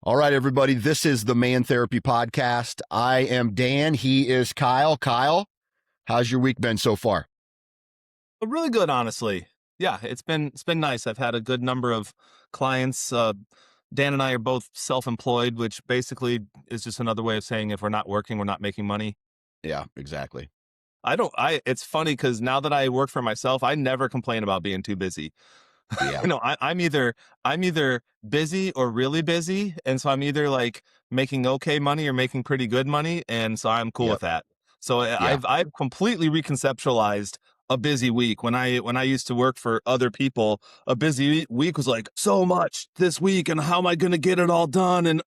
All right, everybody. This is the Man Therapy Podcast. I am Dan. He is Kyle. Kyle, how's your week been so far? Really good, honestly. Yeah, it's been nice. I've had a good number of clients. Dan and I are both self-employed, which basically is just another way of saying if we're not working, we're not making money. Yeah, exactly. It's funny because now that I work for myself, I never complain about being too busy. Yeah. I'm either busy or really busy, and so I'm either like making okay money or making pretty good money, and so I'm cool Yep. with that. So Yeah. I've completely reconceptualized a busy week. When I used to work for other people, a busy week was like so much this week, and how am I going to get it all done? And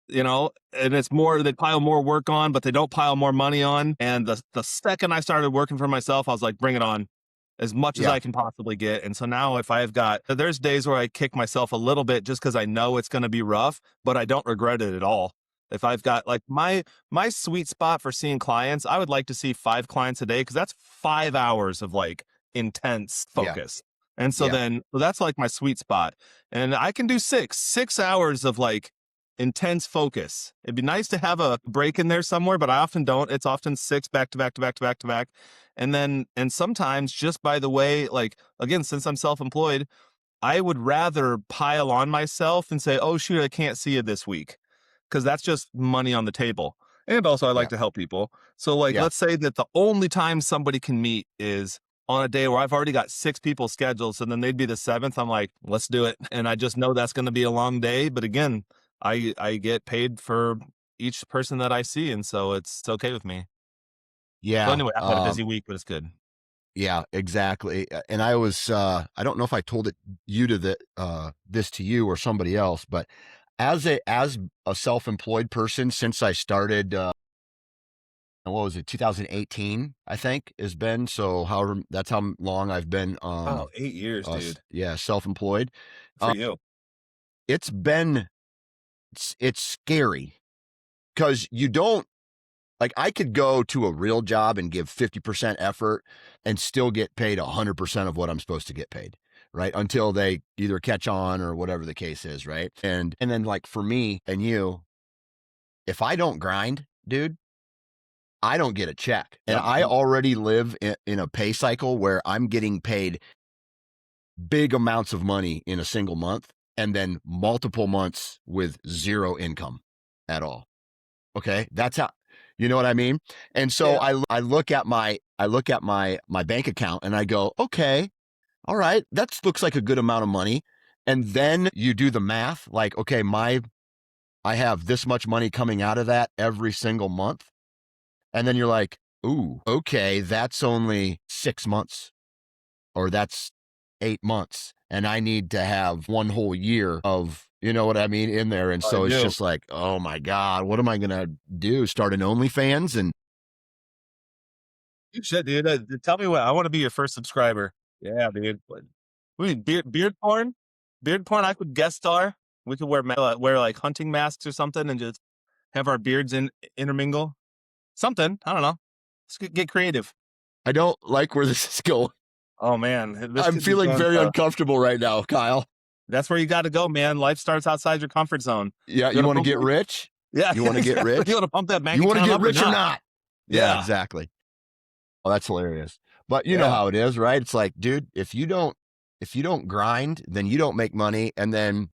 it's more, they pile more work on, but they don't pile more money on. And the second I started working for myself, I was like, bring it on as much as Yeah. I can possibly get. And so now there's days where I kick myself a little bit just because I know it's going to be rough, but I don't regret it at all. If I've got like my sweet spot for seeing clients, I would like to see 5 clients a day because that's 5 hours of like intense Yeah. focus. And so Yeah. so that's like my sweet spot. And I can do 6 hours of like intense focus. It'd be nice to have a break in there somewhere, but I often don't. It's often 6 back to back to back to back to back. And sometimes just by the way, like again, since I'm self-employed, I would rather pile on myself and say, oh shoot, I can't see you this week. Cause that's just money on the table. And also I like Yeah. to help people. So like, Yeah. let's say that the only time somebody can meet is on a day where I've already got 6 people scheduled. So then they'd be the 7th. I'm like, let's do it. And I just know that's going to be a long day. But again, I get paid for each person that I see. And so it's okay with me. So Yeah. anyway, I've had a busy week, but it's good. Yeah, exactly. And I don't know if I told this to you or somebody else, but as a self-employed person, since I started, what was it, 2018, I think has been. So however, that's how long I've been, Oh, 8 years, dude. yeah, self-employed. For Uh, you. it's been, it's scary because you don't, like, I could go to a real job and give 50% effort and still get paid 100% of what I'm supposed to get paid, right? Until they either catch on or whatever the case is, right? And then, like, for me and you, if I don't grind, dude, I don't get a check. And Yep. I already live in a pay cycle where I'm getting paid big amounts of money in a single month and then multiple months with zero income at all. Okay. That's how, you know what I mean? And so Yeah. I look at my bank account and I go, okay, all right, that looks like a good amount of money. And then you do the math, like, okay, I have this much money coming out of that every single month. And then you're like, ooh, okay, that's only 6 months or that's 8 months. And I need to have one whole year of, you know what I mean, in there. And I so it's do. just like, oh my God, what am I going to do? Start an OnlyFans? And You should, dude. Tell me what. I want to be your first subscriber. Yeah, dude. We beard porn? Beard porn, I could guest star. We could wear like hunting masks or something and just have our beards intermingle. Something. I don't know. Let's get creative. I don't like where this is going. Oh man, this I'm could be feeling fun. very uncomfortable right now, Kyle. That's where you got to go, man. Life starts outside your comfort zone. Yeah, You you want want to to get pump? rich? Yeah, You want to get exactly. rich? You want to pump that bank You want to account get up or rich or not? not? Yeah, Yeah, exactly. Oh, that's hilarious. But you know yeah. how it is, right? It's like, dude, if you don't grind, then you don't make money. And then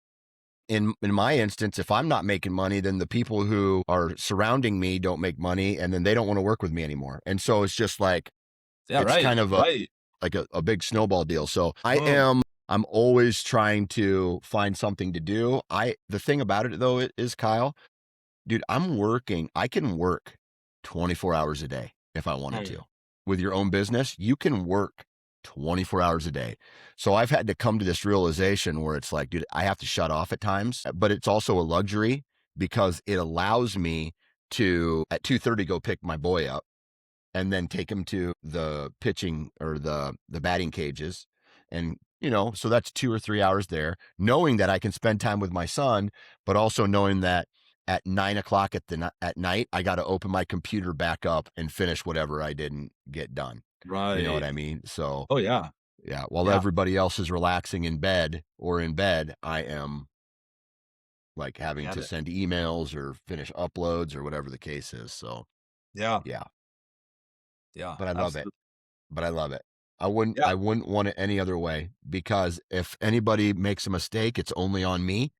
in my instance, if I'm not making money, then the people who are surrounding me don't make money and then they don't want to work with me anymore. And so it's just like Yeah, it's right. kind of Right. a big snowball deal. So Mm. I'm always trying to find something to do. The thing about it though is, Kyle, dude, I can work 24 hours a day if I wanted Mm. to. With your own business, you can work 24 hours a day. So I've had to come to this realization where it's like, dude, I have to shut off at times, but it's also a luxury because it allows me to at 2:30 go pick my boy up and then take him to the pitching or the batting cages. And, so that's 2 or 3 hours there, knowing that I can spend time with my son, but also knowing that at 9 o'clock at night, I got to open my computer back up and finish whatever I didn't get done. You know what Right. I mean? So Oh yeah. yeah, while Yeah. everybody else is relaxing in bed, I am like having Get to it. send emails or finish uploads or whatever the case is. So Yeah. yeah, Yeah. but I love it. Absolutely. But I love it. Yeah. I wouldn't want it any other way because if anybody makes a mistake, it's only on me,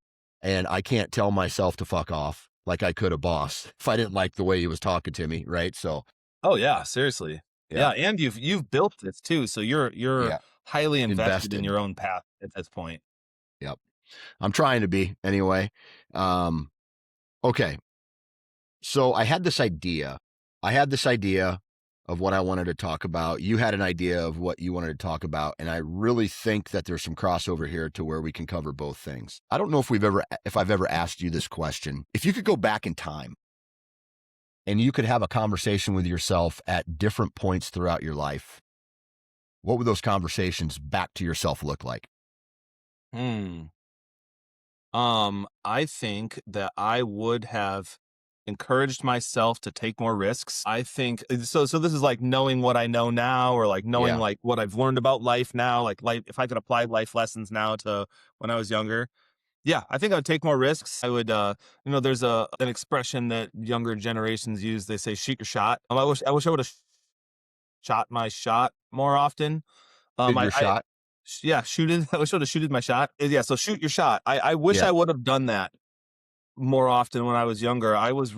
and I can't tell myself to fuck off like I could a boss if I didn't like the way he was talking to me, right? So, Oh, yeah, seriously. yeah, Yeah, and you've built this too, so you're yeah, highly invested in invested. your own path at this point. Yep. I'm trying to be anyway. Um, okay. So I had this idea. I had this idea of what I wanted to talk about. You had an idea of what you wanted to talk about, and I really think that there's some crossover here to where we can cover both things. I don't know if I've ever asked you this question. If you could go back in time and you could have a conversation with yourself at different points throughout your life, what would those conversations back to yourself look like? Hmm. I think that I would have encouraged myself to take more risks. I think so this is like knowing what I know now, or like knowing Yeah. like what I've learned about life now, like life if I could apply life lessons now to when I was younger. Yeah, I think I would take more risks. I would there's an expression that younger generations use. They say shoot your shot. I wish I would have shot my shot more often. Your I shot? yeah, shoot it. I wish I would have shooted my shot. Yeah, so shoot your shot. I wish Yeah. I would have done that more often when I was younger. I was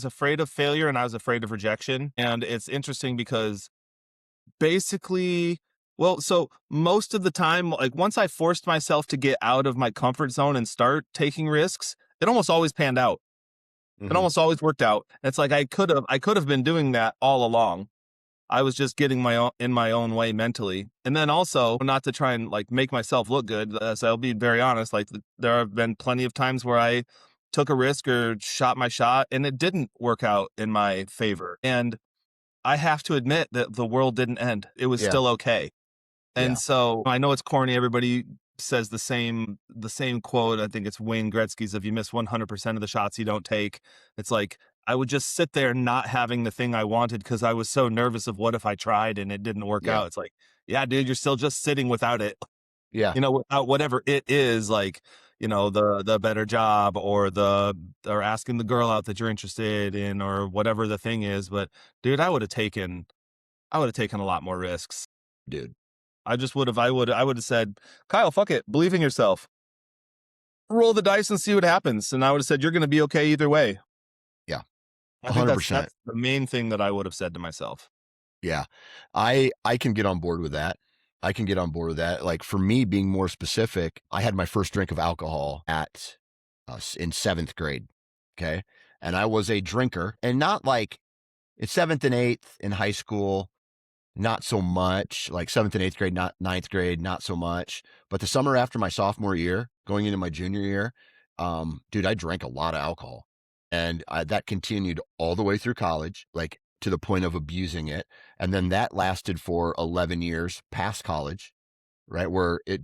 afraid of failure and I was afraid of rejection. And it's interesting because basically, well, so most of the time, like once I forced myself to get out of my comfort zone and start taking risks, it almost always panned out. It Hmm. almost always worked out. It's like I could have been doing that all along. I was just getting my own in my own way mentally. And then also, not to try and like make myself look good, so I'll be very honest, like there have been plenty of times where I took a risk or shot my shot and it didn't work out in my favor. And I have to admit that the world didn't end. It was Yeah. still okay. And Yeah. so I know it's corny. Everybody says the same quote. I think it's Wayne Gretzky's, if you miss 100% of the shots you don't take. It's like I would just sit there not having the thing I wanted because I was so nervous of what if I tried and it didn't work Yeah. out. It's like, yeah, dude, you're still just sitting without it. Yeah. Without whatever it is, like, the better job, or asking the girl out that you're interested in, or whatever the thing is. But dude, I would have taken a lot more risks. Dude. I would have said, Kyle, fuck it. Believe in yourself. Roll the dice and see what happens. And I would have said, you're going to be okay either way. Yeah. I think that's 100%. that's the main thing that I would have said to myself. Yeah. I can get on board with that. I can get on board with that. Like for me, being more specific, I had my first drink of alcohol at in 7th grade. Okay. And I was a drinker, and not like in 7th and 8th in high school, not so much. Like 7th and 8th grade, not 9th grade, not so much. But the summer after my sophomore year, going into my junior year, dude, I drank a lot of alcohol. And that continued all the way through college, like to the point of abusing it. And then that lasted for 11 years past college, right? Where it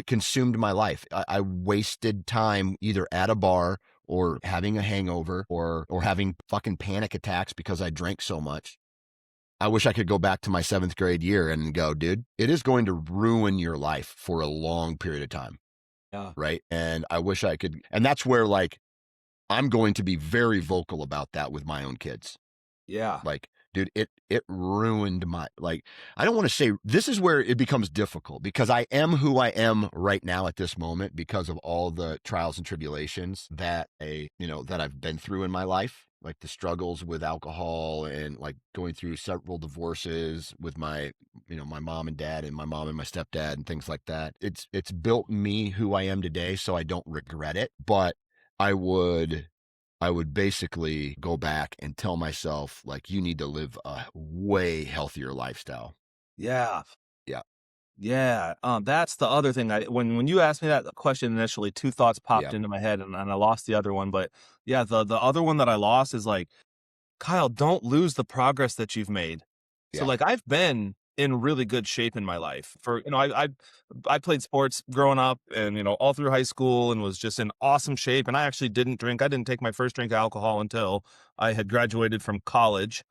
consumed my life. I wasted time either at a bar or having a hangover or having fucking panic attacks because I drank so much. I wish I could go back to my 7th grade year and go, dude, it is going to ruin your life for a long period of time. Yeah. Right. And I wish I could. And that's where, like, I'm going to be very vocal about that with my own kids. Yeah. Like, dude, it ruined my, like, I don't want to say, this is where it becomes difficult because I am who I am right now at this moment because of all the trials and tribulations that I've been through in my life, like the struggles with alcohol and like going through several divorces with my mom and dad and my mom and my stepdad and things like that. It's built me who I am today, so I don't regret it, but I would I would basically go back and tell myself, like, you need to live a way healthier lifestyle. Yeah. Yeah. Yeah. That's the other thing. When you asked me that question initially, two thoughts popped Yeah. into my head, and I lost the other one. But yeah, the other one that I lost is like, Kyle, don't lose the progress that you've made. So Yeah. like I've been in really good shape in my life. I played sports growing up and all through high school, and was just in awesome shape. And I actually didn't drink. I didn't take my first drink of alcohol until I had graduated from college.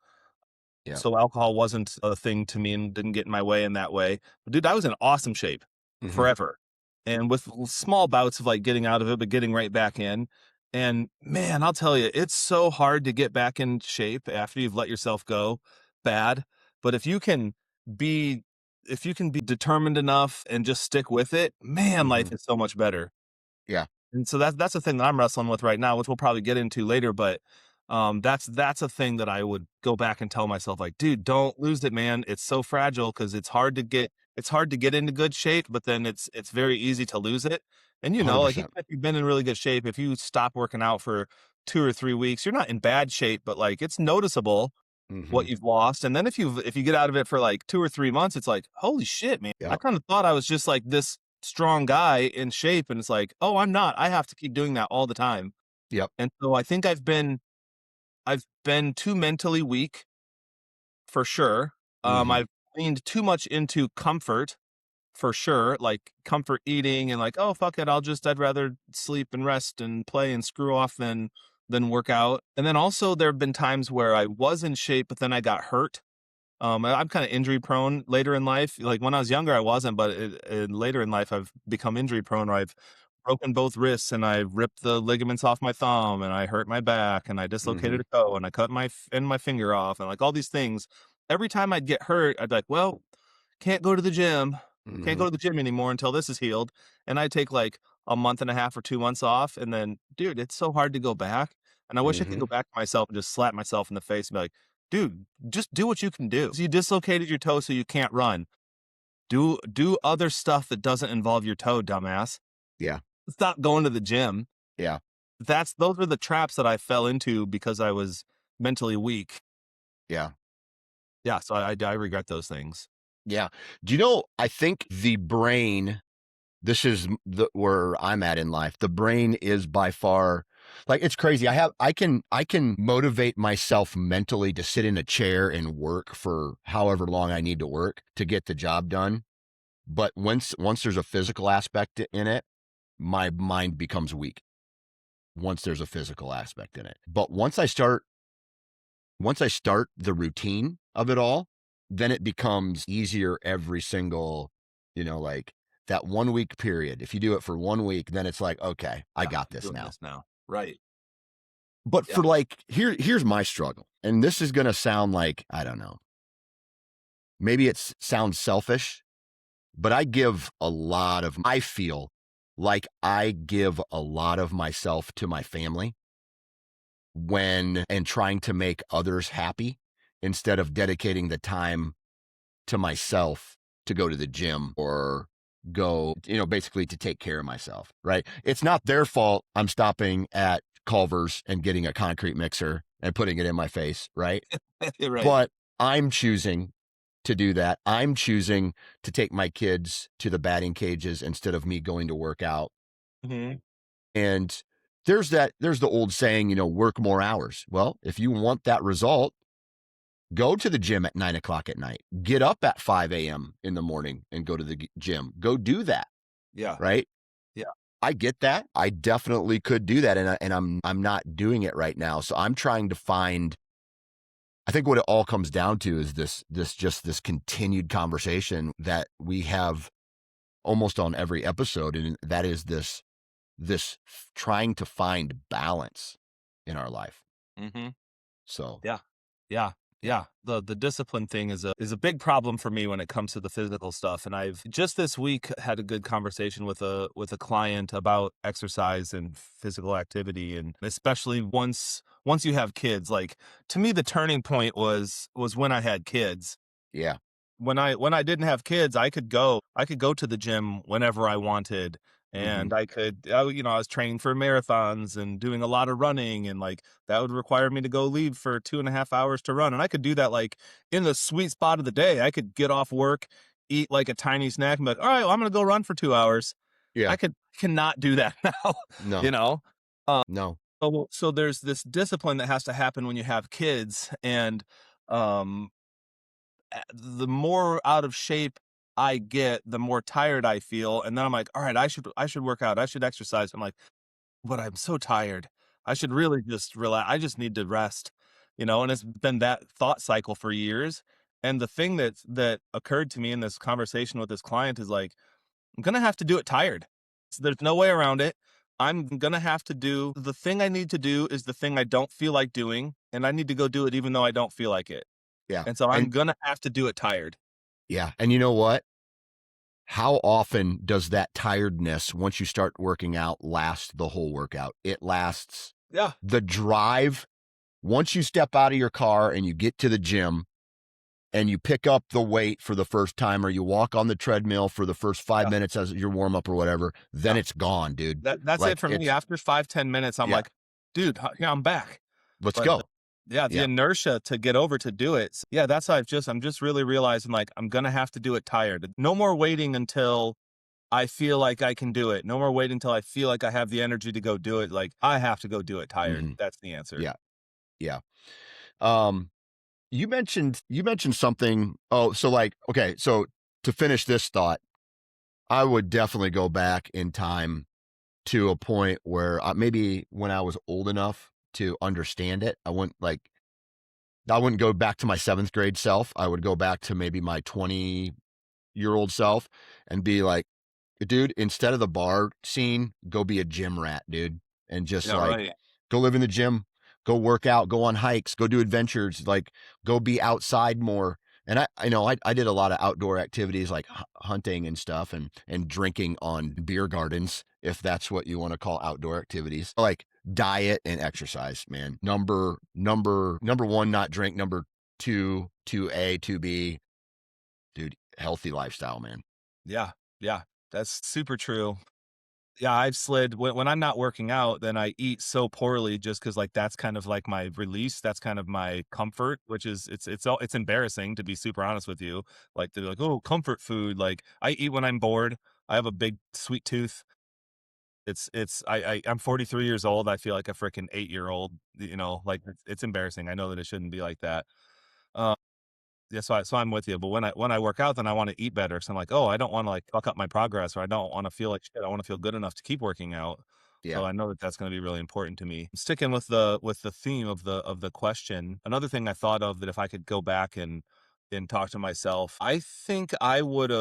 Yeah. So alcohol wasn't a thing to me and didn't get in my way in that way. But dude, I was in awesome shape Hmm. forever. and with small bouts of like getting out of it, but getting right back in. And man, I'll tell you, it's so hard to get back in shape after you've let yourself go bad. But be, if you can be determined enough and just stick with it, man, life Mhm. is so much better. Yeah, And so that's the thing that I'm wrestling with right now, which we'll probably get into later. But that's a thing that I would go back and tell myself, like, dude, don't lose it, man. It's so fragile because it's hard to get into good shape, but then it's very easy to lose it. And like even 100%. if you've been in really good shape, if you stop working out for 2 or 3 weeks, you're not in bad shape, but like it's noticeable what Mhm. you've lost. And then if you get out of it for like 2 or 3 months, it's like, holy shit, man. I Yep, kind of thought I was just like this strong guy in shape. And it's like, oh, I'm not. I have to keep doing that all the time. yep. And so I think I've been too mentally weak for sure. Mhm. I've leaned too much into comfort for sure, like comfort eating and like, oh fuck it, I'd rather sleep and rest and play and screw off than work out. And then also there have been times where I was in shape, but then I got hurt. I'm kind of injury prone later in life. Like when I was younger, I wasn't, but later in life, I've become injury prone. Or I've broken both wrists, and I ripped the ligaments off my thumb, and I hurt my back, and I dislocated Mhm. a toe, and I cut my finger off, and like all these things. Every time I'd get hurt, I'd be like, well, can't go to the gym, can't Mhm. go to the gym anymore until this is healed, and I take like a month and a half or 2 months off, and then, dude, it's so hard to go back. And I wish I could Mhm. go back to myself and just slap myself in the face and be like, dude, just do what you can do. You dislocated your toe so you can't run. Do other stuff that doesn't involve your toe, dumbass. Yeah, Stop going to the gym. yeah, Those are the traps that I fell into because I was mentally weak. yeah, Yeah, so I regret those things. yeah. Do you know, I think the brain, this is where I'm at in life. The brain is by far, like, it's crazy. I can motivate myself mentally to sit in a chair and work for however long I need to work to get the job done. But once there's a physical aspect in it, my mind becomes weak. Once there's a physical aspect in it. But once I start the routine of it all, then it becomes easier every single, like that 1 week period. If you do it for 1 week, then it's like, okay, I Yeah, got I'm this doing now. this now. Right. But Yeah. for like, here's my struggle. And this is going to sound like, I don't know, maybe it sounds selfish, but I feel like I give a lot of myself to my family and trying to make others happy instead of dedicating the time to myself to go to the gym or go, basically to take care of myself, right? It's not their fault I'm stopping at Culver's and getting a concrete mixer and putting it in my face, right? Right. But I'm choosing to do that. I'm choosing to take my kids to the batting cages instead of me going to work out. Mhm. And there's the old saying, work more hours. Well, if you want that result, go to the gym at 9 o'clock at night. Get up at 5 a.m. in the morning and go to the gym. Go do that. Yeah. Right. Yeah. I get that. I definitely could do that. And I'm not doing it right now. So I'm trying to find, I think what it all comes down to is this continued conversation that we have almost on every episode. And that is this trying to find balance in our life. Mhm. So, Yeah. Yeah. yeah. Yeah. The discipline thing is a big problem for me when it comes to the physical stuff. And I've just this week had a good conversation with a client about exercise and physical activity. And especially once you have kids, like to me the turning point was when I had kids. Yeah. When I didn't have kids, I could go to the gym whenever I wanted, Hmm. and I was training for marathons and doing a lot of running, and like that would require me to go leave for 2.5 hours to run, and I could do that like in the sweet spot of the day. I could get off work, eat like a tiny snack, and be like, all right, well, I'm gonna go run for 2 hours. Yeah. Cannot do that now, you No, know. Um, no. so there's this discipline that has to happen when you have kids, and um the more out of shape I get, the more tired I feel. And then I'm like, all right, I should work out. I should exercise. I'm like, but I'm so tired. I should really just relax. I just need to rest, and it's been that thought cycle for years. And the thing that occurred to me in this conversation with this client is like, I'm gonna have to do it tired. There's no way around it. I'm gonna have to do the thing I need to do is the thing I don't feel like doing, and I need to go do it even though I don't feel like it. Yeah. And so I'm And gonna have to do it tired. yeah. And you know what? How often does that tiredness, once you start working out, last the whole workout? It lasts Yeah. the drive. Once you step out of your car and you get to the gym and you pick up the weight for the first time, or you walk on the treadmill for the first five Yeah. minutes as your warm up or whatever, then Yeah. it's gone, dude. That's it Like for me. it's, After 5, 10 minutes, I'm yeah, like, dude, yeah, I'm back. let's But go. yeah, the Yeah. inertia to get over to do it. Yeah, that's how I'm just really realizing like I'm gonna have to do it tired. No more waiting until I feel like I can do it. No more waiting until I feel like I have the energy to go do it. Like I have to go do it tired. Hmm. That's the answer. Yeah. Yeah. Um, you mentioned something. Oh, so like, okay, so to finish this thought, I would definitely go back in time to a point where maybe when I was old enough to understand it, I wouldn't go back to my seventh grade self. I would go back to maybe my 20-year old self and be like, dude, instead of the bar scene, go be a gym rat, dude. And just Yeah, like right. go live in the gym, go work out, go on hikes, go do adventures, like go be outside more. And I know I did a lot of outdoor activities like hunting and stuff and drinking on beer gardens, if that's what you want to call outdoor activities. Like diet and exercise, man. Number one, not drink. Number two, 2A, 2B, dude, healthy lifestyle, man. Yeah. Yeah. That's super true. Yeah, I've slid when I'm not working out, then I eat so poorly just because like that's kind of like my release. That's kind of my comfort, which is it's embarrassing to be super honest with you. Like they're like, oh, comfort food. Like I eat when I'm bored. I have a big sweet tooth. I'm 43 years old. I feel like a freaking 8-year old. Like it's embarrassing. I know that it shouldn't be like that. Uh, yeah, so I'm with you. But when I work out, then I want to eat better. So I'm like, oh, I don't want to like fuck up my progress, or I don't want to feel like shit. I want to feel good enough to keep working out. So Yeah. I know that that's going to be really important to me. Sticking with the theme of the question, another thing I thought of that if I could go back and talk to myself, I think I would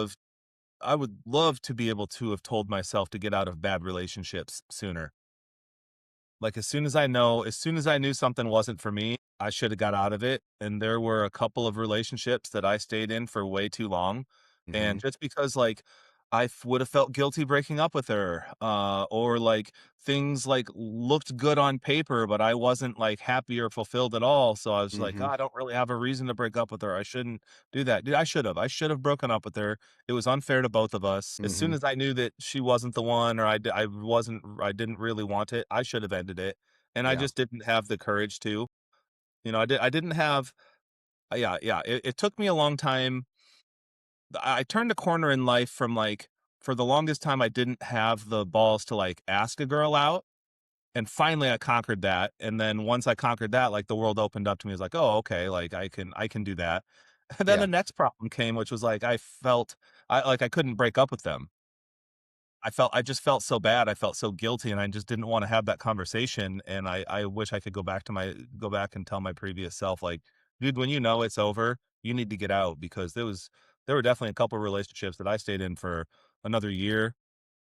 love to be able to have told myself to get out of bad relationships sooner. Like, as soon as I knew something wasn't for me, I shoulda got out of it, and there were a couple of relationships that I stayed in for way too long, and Hmm. just because, like, I would've felt guilty breaking up with her, or, like, things, like, looked good on paper, but I wasn't, like, happy or fulfilled at all, so I was like, "Oh, Hmm. I don't really have a reason to break up with her, I shouldn't do that." Dude, I should have broken up with her. It was unfair to both of us. As soon Hmm. as I knew that she wasn't the one or I didn't really want it, I should have ended it, and I Yeah. just didn't have the courage to. I didn't have yeah, yeah, it took me a long time. I turned a corner in life from, like for the longest time, I didn't have the balls to, like, ask a girl out, and finally I conquered that, and then once I conquered that, like, the world opened up to me. It's like, "Oh, okay, like, I can do that." And then Yeah. the next problem came, which was, like, I couldn't break up with them. I just felt so bad, I felt so guilty, and I just didn't wanna have that conversation, and I wish I could go back and tell my previous self, like, "Dude, when you know it's over, you need to get out," because there were definitely a couple relationships that I stayed in for another year,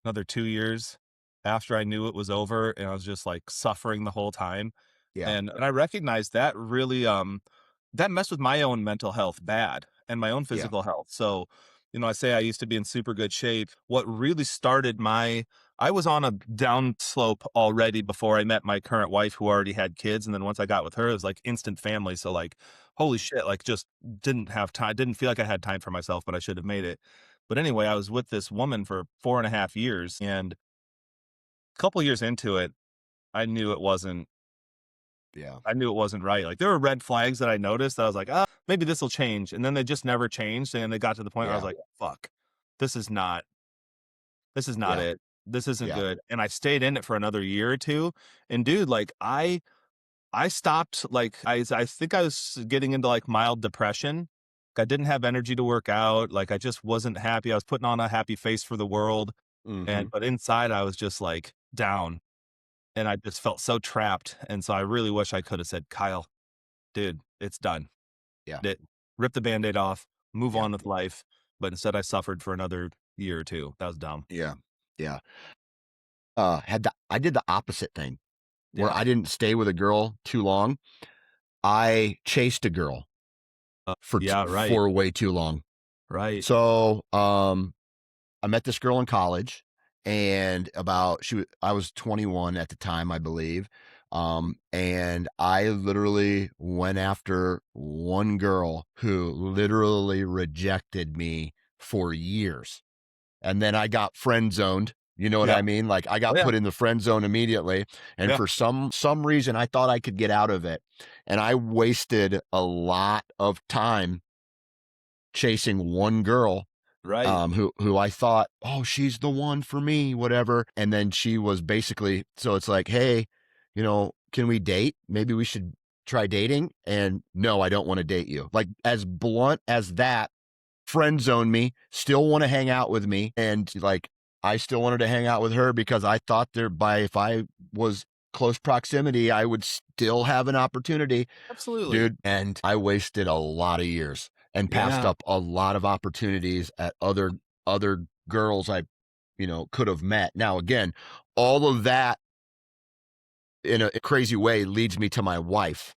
another 2 years after I knew it was over, and I was just, like, suffering the whole time, Yeah. and I recognized that really, that messed with my own mental health bad and my own Yeah. physical health. So, I say I used to be in super good shape. What really started I was on a down slope already before I met my current wife who already had kids, and then once I got with her, it was like instant family. So like, holy shit, like just didn't feel like I had time for myself, but I should have made it. But anyway, I was with this woman for 4.5 years, and a couple years into it, I knew it wasn't Yeah. I knew it wasn't right. Like, there were red flags that I noticed that I was like, "Ah, maybe this'll change," and then they just never changed, and they got to the point where I was Yeah. like, "Fuck, this is not this is not Yeah. it. This isn't Yeah. good," and I stayed in it for another year or 2, and dude, like, I stopped, like, I think I was getting into, like, mild depression. I didn't have energy to work out, like, I just wasn't happy. I was putting on a happy face for the world, Hmm. but inside, I was just, like, down, and I just felt so trapped, and so I really wish I coulda said, "Kyle, dude, it's done. Yeah. It rip the Band-Aid off, move Yeah. on with life," but instead I suffered for another year or 2. That was dumb. Yeah. Yeah. I did the opposite thing where Yeah. I didn't stay with a girl too long. I chased a girl Yeah, right. for way too long. Right. So, I met this girl in college, and I was 21 at the time, I believe. And I literally went after one girl who literally rejected me for years. And then I got friend zoned. You know what Yeah. I mean? Like I Oh, got yeah. put in the friend zone immediately. And Yeah. for some reason I thought I could get out of it. And I wasted a lot of time chasing one girl, Right. who I thought, oh, she's the one for me, whatever. And then she was basically, so it's like, hey, can we date? Maybe we should try dating. And no, I don't want to date you. Like as blunt as that, friend zone me, still want to hang out with me. And like, I still wanted to hang out with her because I thought if I was close proximity, I would still have an opportunity, Absolutely. dude. And I wasted a lot of years and passed Yeah. up a lot of opportunities at other girls I, could have met. Now, again, all of that in a crazy way leads me to my wife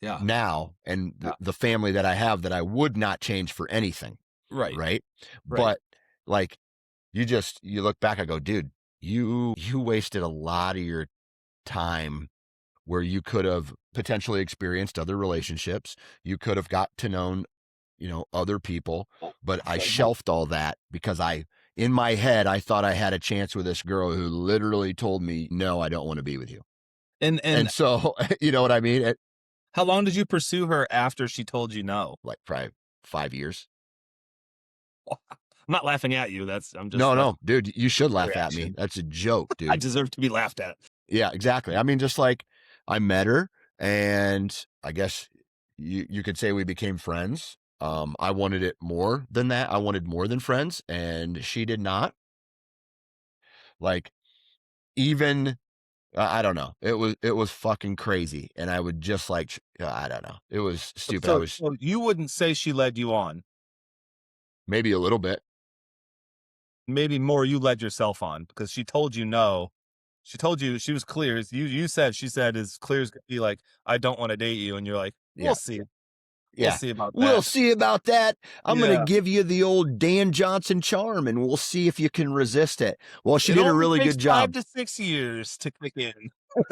Yeah. now and Yeah. the family that I have that I would not change for anything. Right. Right. Right. But like, you look back, I go, dude, you wasted a lot of your time where you could have potentially experienced other relationships. You could have got to know, other people, but I shelved all that because in my head, I thought I had a chance with this girl who literally told me, no, I don't want to be with you. And And so, you know what I mean? how long did you pursue her after she told you no? Like probably 5 years. I'm not laughing at you. I'm just No, that's no, dude, you should my laugh at me. reaction. That's a joke, I dude. deserve to be laughed at. Yeah, exactly. I mean, just like I met her and I guess you could say we became friends. I wanted it more than that. I wanted more than friends and she did not. Like even I don't know. It was fucking crazy and I would just like I don't know. It was stupid. I was So you wouldn't say she led you on. maybe a little bit. Maybe more you led yourself on because she told you no. She told you she was clear. You said she said as clear as could be like, I don't want to date you. And you're like, we'll Yeah. see. We'll Yeah. see about We'll that. see about that. I'm going to Yeah. give you the old Dan Johnson charm and we'll see if you can resist it. Well, she It did a only really takes good five job to 6 years to kick in.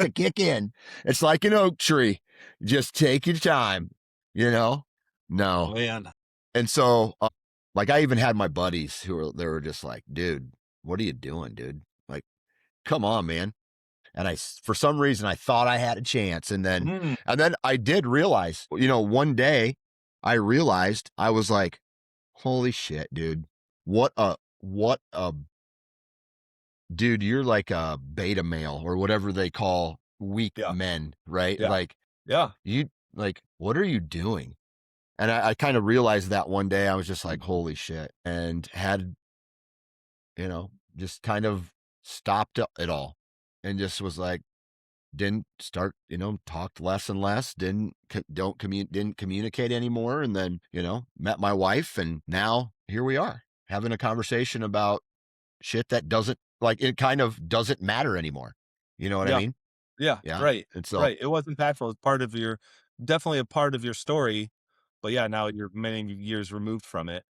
to kick in. It's like an oak tree. Just take your time, you know? No. Man. And so, like, I even had my buddies they were just like, dude, what are you doing, dude? Like, come on, man. And for some reason, I thought I had a chance. Mm, And then I did realize, one day I realized I was like, holy shit, dude. What a dude, you're like a beta male or whatever they call weak yeah. men, right? Yeah. Like Yeah. what are you doing? And I kind of realized that one day I was just like, holy shit. And had, just kind of stopped it all and just was like, didn't start, talked less and less, didn't communicate anymore. And then, met my wife and now here we are having a conversation about shit that doesn't like it kind of doesn't matter anymore. You know what I Yeah. mean? Yeah. Yeah. Right. And so, Right. It was impactful. It's part of definitely a part of your story. But yeah, now you're many years removed from it.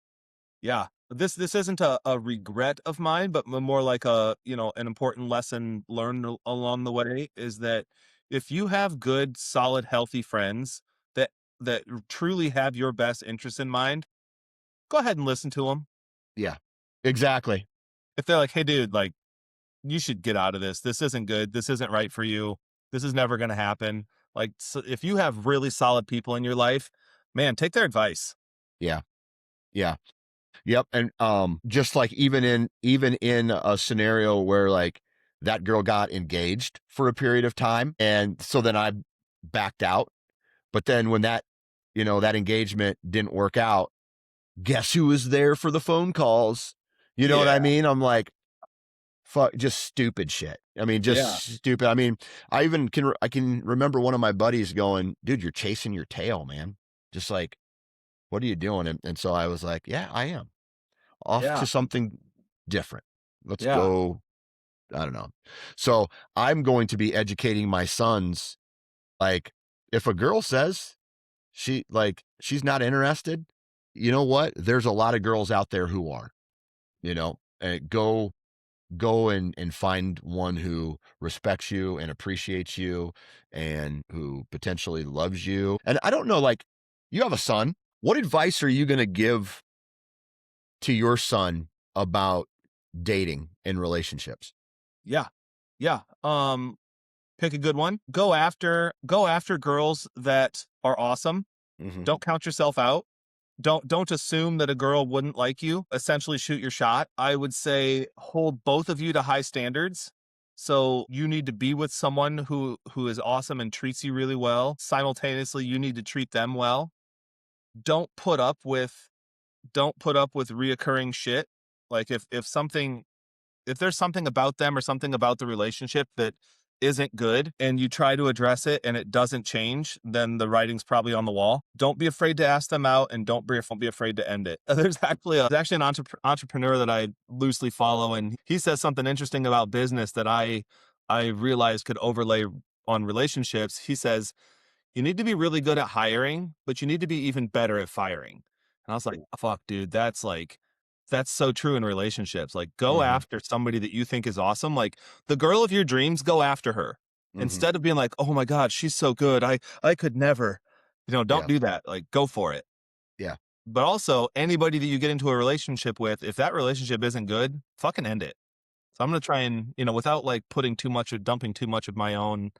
Yeah. This isn't a regret of mine, but more like an important lesson learned along the way is that if you have good, solid, healthy friends that truly have your best interests in mind, go ahead and listen to them. yeah, exactly. If they're like, "Hey, dude, like you should get out of this. This isn't good. This isn't right for you. This is never going to happen." Like, so if you have really solid people in your life, man, take their advice. Yeah. Yeah. Yep. And just like even in a scenario where like that girl got engaged for a period of time and so then I backed out. But then when that engagement didn't work out, guess who was there for the phone calls? You know what Yeah. I mean? I'm like, fuck, just stupid shit. I mean, just Yeah. stupid. I mean, I can remember one of my buddies going, dude, you're chasing your tail, man. Just like, what are you doing? And so I was like, yeah, I am off Yeah. to something different. Let's Yeah. go. I don't know. So I'm going to be educating my sons. Like, if a girl says she's not interested, you know what? There's a lot of girls out there who are, and go and find one who respects you and appreciates you and who potentially loves you. And I don't know, like, you have a son. What advice are you going to give to your son about dating and relationships? Yeah. Yeah. Pick a good one. Go after girls that are awesome. Hmm. Don't count yourself out. Don't assume that a girl wouldn't like you. Essentially shoot your shot. I would say hold both of you to high standards. So you need to be with someone who is awesome and treats you really well. Simultaneously, you need to treat them well. Don't put up with don't put up with reoccurring shit. Like if there's something about them or something about the relationship that isn't good and you try to address it and it doesn't change, then the writing's probably on the wall. Don't be afraid to ask them out and don't be afraid to end it. There's actually an entrepreneur that I loosely follow, and he says something interesting about business that I realized could overlay on relationships. He says, you need to be really good at hiring, but you need to be even better at firing. And I was like, fuck, dude, that's so true in relationships. Like, go Hmm. after somebody that you think is awesome. Like, the girl of your dreams, go after her. Hmm. Instead of being like, oh my God, she's so good. I could never, don't Yeah. do that. Like, go for it. Yeah. But also, anybody that you get into a relationship with, if that relationship isn't good, fucking end it. So I'm gonna try and, without like putting too much or dumping too much of my own,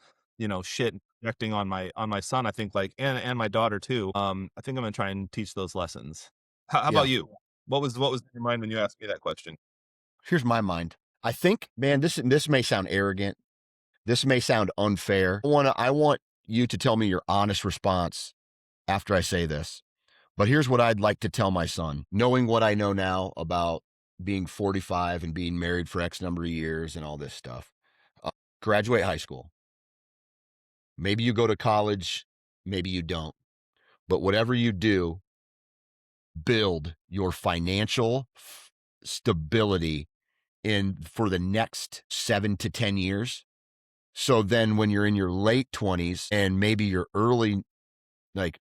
shit and projecting on my son, I think like and my daughter too. I think I'm gonna try and teach those lessons. How Yeah. about you? What was in your mind when you asked me that question? Here's my mind. I think, man, this may sound arrogant. This may sound unfair. I want you to tell me your honest response after I say this. But here's what I'd like to tell my son, knowing what I know now about being 45 and being married for X number of years and all this stuff. Uh, Graduate high school. Maybe you go to college, maybe you don't. But whatever you do, build your financial stability in for the next 7 to 10 years. So then when you're in your late 20s and maybe you're early, like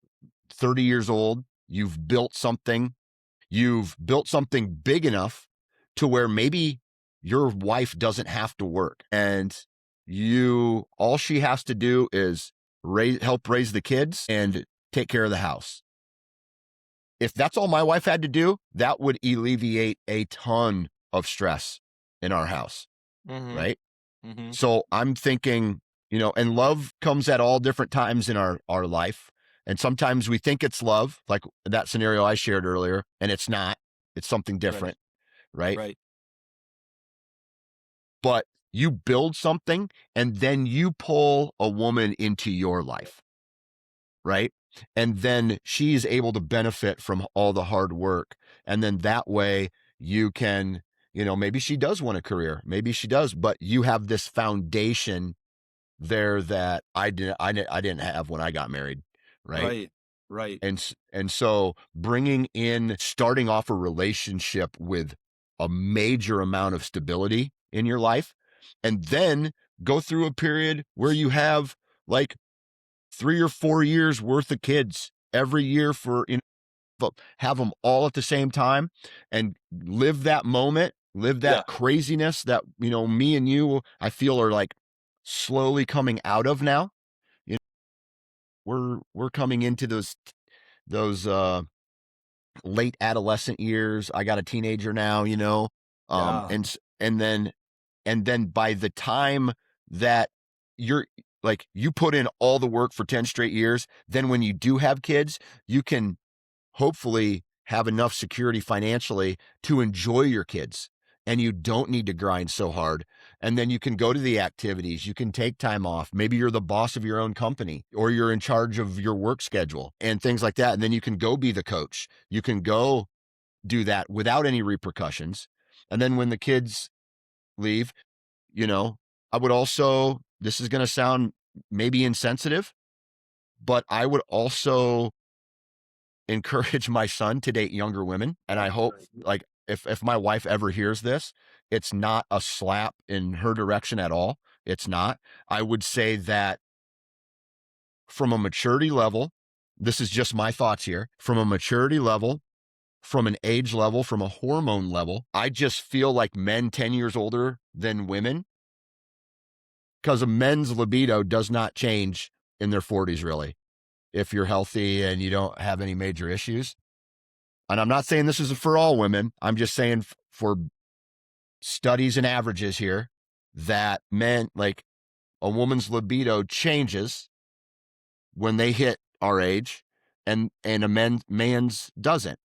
30 years old, you've built something big enough to where maybe your wife doesn't have to work and all she has to do is help raise the kids and take care of the house. If that's all my wife had to do, that would alleviate a ton of stress in our house, Mm-hmm. right? Mm-hmm. So I'm thinking, and love comes at all different times in our life. And sometimes we think it's love, like that scenario I shared earlier, and it's not. It's something Right. different, right? Right. But you build something and then you pull a woman into your life, right? And then she's able to benefit from all the hard work. And then that way you can, maybe she does want a career, maybe she does, but you have this foundation there that I didn't have when I got married, right? Right. Right. And so starting off a relationship with a major amount of stability in your life, and then go through a period where you have like 3 or 4 years worth of kids every year have them all at the same time and live that moment, live Yeah. that craziness that, me and you, I feel are like slowly coming out of now. You know, we're coming into those late adolescent years. I got a teenager now, Yeah. and then by the time that you're you put in all the work for 10 straight years, then when you do have kids, you can hopefully have enough security financially to enjoy your kids and you don't need to grind so hard. And then you can go to the activities, you can take time off. Maybe you're the boss of your own company or you're in charge of your work schedule and things like that. And then you can go be the coach. You can go do that without any repercussions. And then when the kids leave, you know, I would also, this is going to sound maybe insensitive, but I would also encourage my son to date younger women. And I hope, like, if my wife ever hears this, It's not a slap in her direction at all. It's not. I would say that from a maturity level, this is just my thoughts here, from a maturity level, from an age level, from a hormone level, I just feel like men 10 years older than women, because a men's libido does not change in their 40s, really, if you're healthy and you don't have any major issues. And I'm not saying this is for all women. I'm just saying for studies and averages here that men, like a woman's libido changes when they hit our age, and a man's doesn't.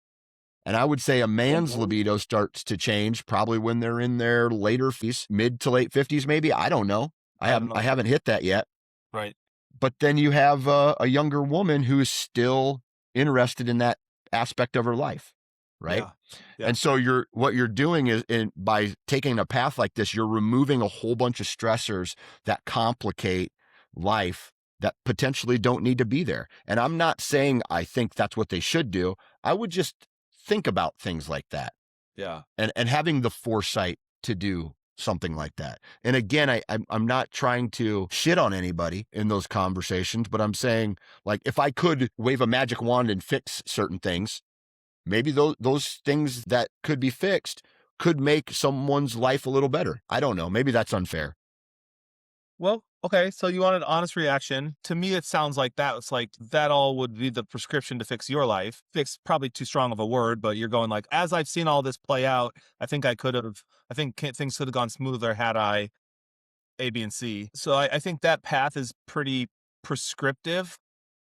And I would say a man's libido starts to change probably when they're in their later 50s, mid to late 50s, maybe. I don't know. I don't know. I haven't hit that yet. Right. But then you have a younger woman who is still interested in that aspect of her life, right? Yeah. Yeah. And so what you're doing is, by taking a path like this, you're removing a whole bunch of stressors that complicate life that potentially don't need to be there. And I'm not saying I think that's what they should do. I would just think about things like that, Yeah. and having the foresight to do something like that. And again, I'm not trying to shit on anybody in those conversations, but I'm saying, like, if I could wave a magic wand and fix certain things, maybe those things that could be fixed could make someone's life a little better. I don't know. Maybe that's unfair. Well, okay, so you want an honest reaction. To me, it sounds like it's like that all would be the prescription to fix your life. Fix probably too strong of a word, but you're going like, as I've seen all this play out, I think things could have gone smoother had I A, B, and C. So I think that path is pretty prescriptive.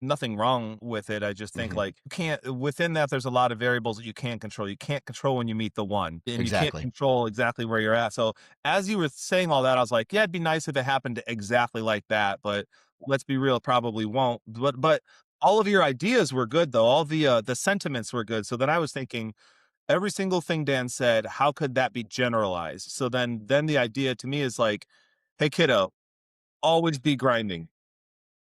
Nothing wrong with it. I just think Mhm. like you can't within that there's a lot of variables that you can't control. You can't control when you meet the one, and you can't Exactly. control exactly where you're at. So as you were saying all that, I was like, yeah, it'd be nice if it happened exactly like that, but let's be real, it probably won't. But all of your ideas were good though. All the sentiments were good. So then I was thinking every single thing Dan said, how could that be generalized? So then the idea to me is like, hey kiddo, always be grinding.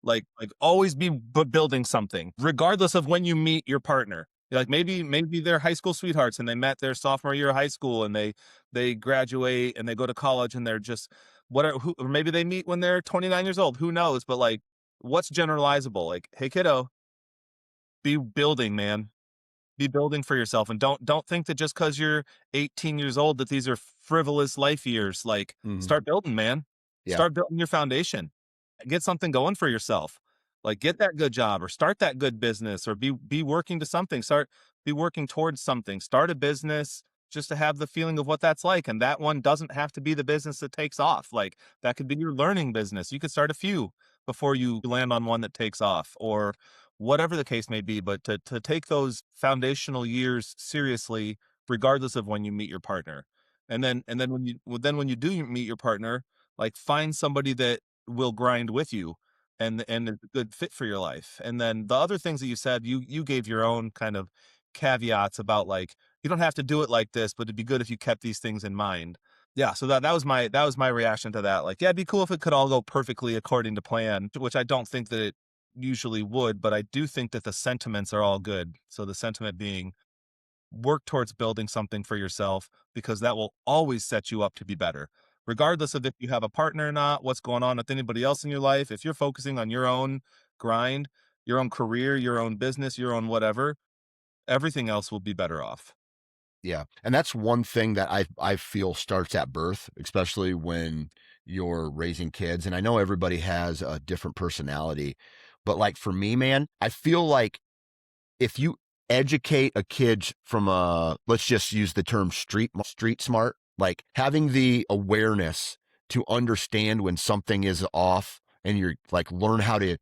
Like always be building something, regardless of when you meet your partner. Like maybe they're high school sweethearts and they met their sophomore year of high school and they graduate and they go to college and they're just or maybe they meet when they're 29 years old. Who knows? But like, what's generalizable? Like, hey kiddo, be building, man. Be building for yourself, and don't think that just because you're 18 years old that these are frivolous life years. Like, Mhm. start building, man. Yeah. Start building your foundation. Get something going for yourself. Like, get that good job or start that good business or be working to something. Be working towards something. Start a business just to have the feeling of what that's like. And that one doesn't have to be the business that takes off. Like, that could be your learning business. You could start a few before you land on one that takes off, or whatever the case may be. But to take those foundational years seriously, regardless of when you meet your partner. And then when you do meet your partner, like, find somebody that will grind with you and is a good fit for your life. And then the other things that you said, you gave your own kind of caveats about like, you don't have to do it like this, but it'd be good if you kept these things in mind. Yeah, so that was my reaction to that. Like, yeah, it'd be cool if it could all go perfectly according to plan, which I don't think that it usually would, but I do think that the sentiments are all good. So the sentiment being, work towards building something for yourself, because that will always set you up to be better. Regardless of if you have a partner or not, what's going on with anybody else in your life, if you're focusing on your own grind, your own career, your own business, your own whatever, everything else will be better off. Yeah. And that's one thing that I feel starts at birth, especially when you're raising kids. And I know everybody has a different personality, but like for me, man, I feel like if you educate a kid from let's just use the term street smart, like having the awareness to understand when something is off, and you're like, learn how to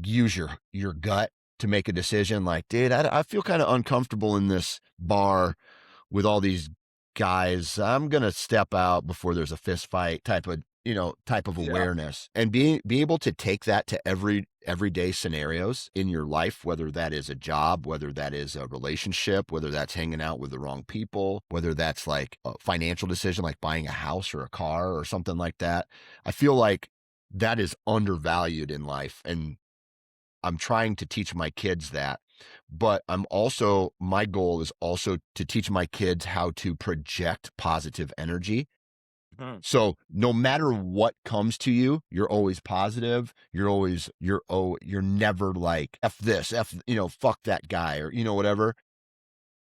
use your gut to make a decision. Like, dude, I feel kind of uncomfortable in this bar with all these guys. I'm gonna step out before there's a fist fight, type of Yeah. awareness, and be able to take that to everyday scenarios in your life, whether that is a job, whether that is a relationship, whether that's hanging out with the wrong people, whether that's like a financial decision like buying a house or a car or something like that. I feel like that is undervalued in life, and I'm trying to teach my kids that. But my goal is also to teach my kids how to project positive energy Mhm. So no matter what comes to you, you're always positive. You're never like F this, F, fuck that guy or, whatever.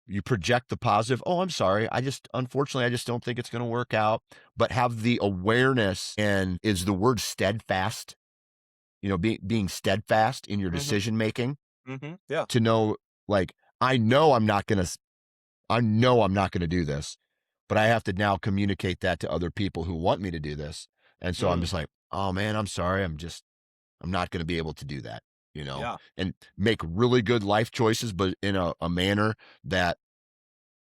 You project the positive. Oh, I'm sorry. Unfortunately, I just don't think it's going to work out. But have the awareness, and is the word steadfast, being steadfast in your Mhm. decision making Mhm. Yeah. to know, like, I know I'm not going to, I know I'm not going to do this, but I have to now communicate that to other people who want me to do this. And so I'm Mm. just like, oh man, I'm sorry. I'm not going to be able to do that, Yeah. and make really good life choices, but in a manner that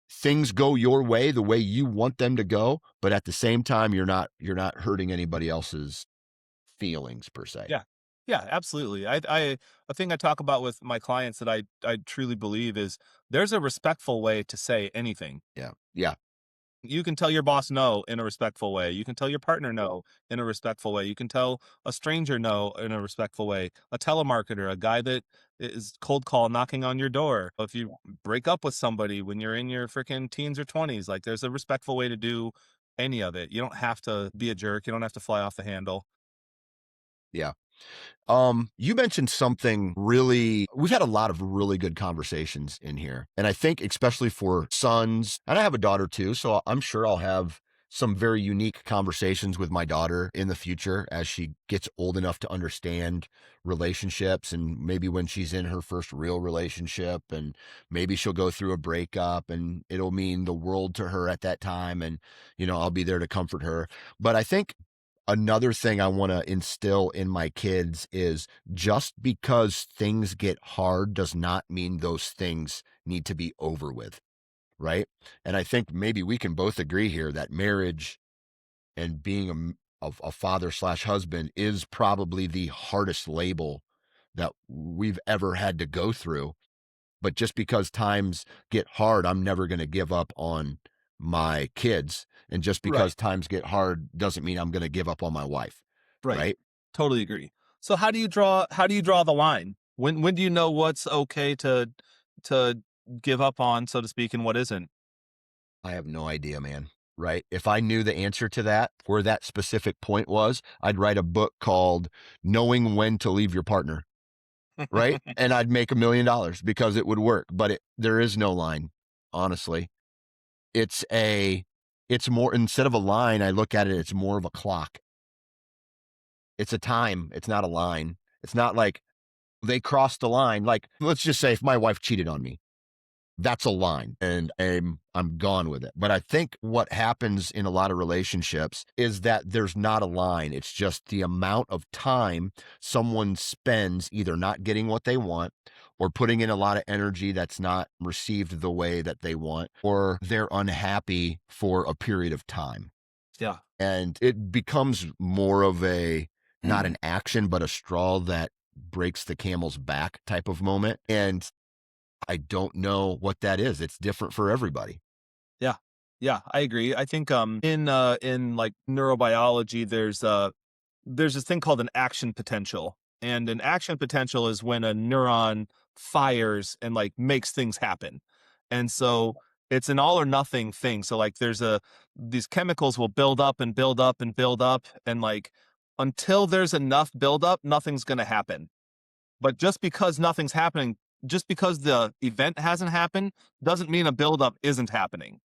things go your way the way you want them to go, but at the same time, you're not hurting anybody else's feelings per se. Yeah. Yeah, absolutely. A thing I talk about with my clients that I truly believe is there's a respectful way to say anything. Yeah. Yeah. You can tell your boss no in a respectful way. You can tell your partner no in a respectful way. You can tell a stranger no in a respectful way. A telemarketer, a guy that is cold call knocking on your door. If you break up with somebody when you're in your freaking teens or 20s, like there's a respectful way to do any of it. You don't have to be a jerk. You don't have to fly off the handle. Yeah. You mentioned something really, we've had a lot of really good conversations in here. And I think especially for sons, and I have a daughter too, so I'm sure I'll have some very unique conversations with my daughter in the future as she gets old enough to understand relationships, and maybe when she's in her first real relationship, and maybe she'll go through a breakup and it'll mean the world to her at that time, and I'll be there to comfort her. But I think another thing I want to instill in my kids is, just because things get hard does not mean those things need to be over with, right? And I think maybe we can both agree here that marriage and being a father slash husband is probably the hardest label that we've ever had to go through. But just because times get hard, I'm never going to give up on my kids. And just Right. because times get hard doesn't mean I'm going to give up on my wife. Right. Right. Totally agree. So how do you draw the line? When do you know what's okay to give up on, so to speak, and what isn't? I have no idea, man. Right. If I knew the answer to that, where that specific point was, I'd write a book called Knowing When to Leave Your Partner. Right. And I'd make $1 million because it would work. But there is no line, honestly. It's a, it's more, instead of a line, I look at it, it's more of a clock. It's a time. It's not a line. It's not like they crossed the line. Like, let's just say if my wife cheated on me, that's a line and I'm gone with it. But I think what happens in a lot of relationships is that there's not a line. It's just the amount of time someone spends either not getting what they want, or putting in a lot of energy that's not received the way that they want, or they're unhappy for a period of time. Yeah. And it becomes more of a, not an action, but a straw that breaks the camel's back type of moment. And I don't know what that is. It's different for everybody. Yeah. Yeah, I agree. I think in like neurobiology there's this thing called an action potential. And an action potential is when a neuron fires and like makes things happen. And so it's an all or nothing thing. So like these chemicals will build up and build up and build up, and like until there's enough buildup, nothing's gonna happen. But just because the event hasn't happened doesn't mean a buildup isn't happening.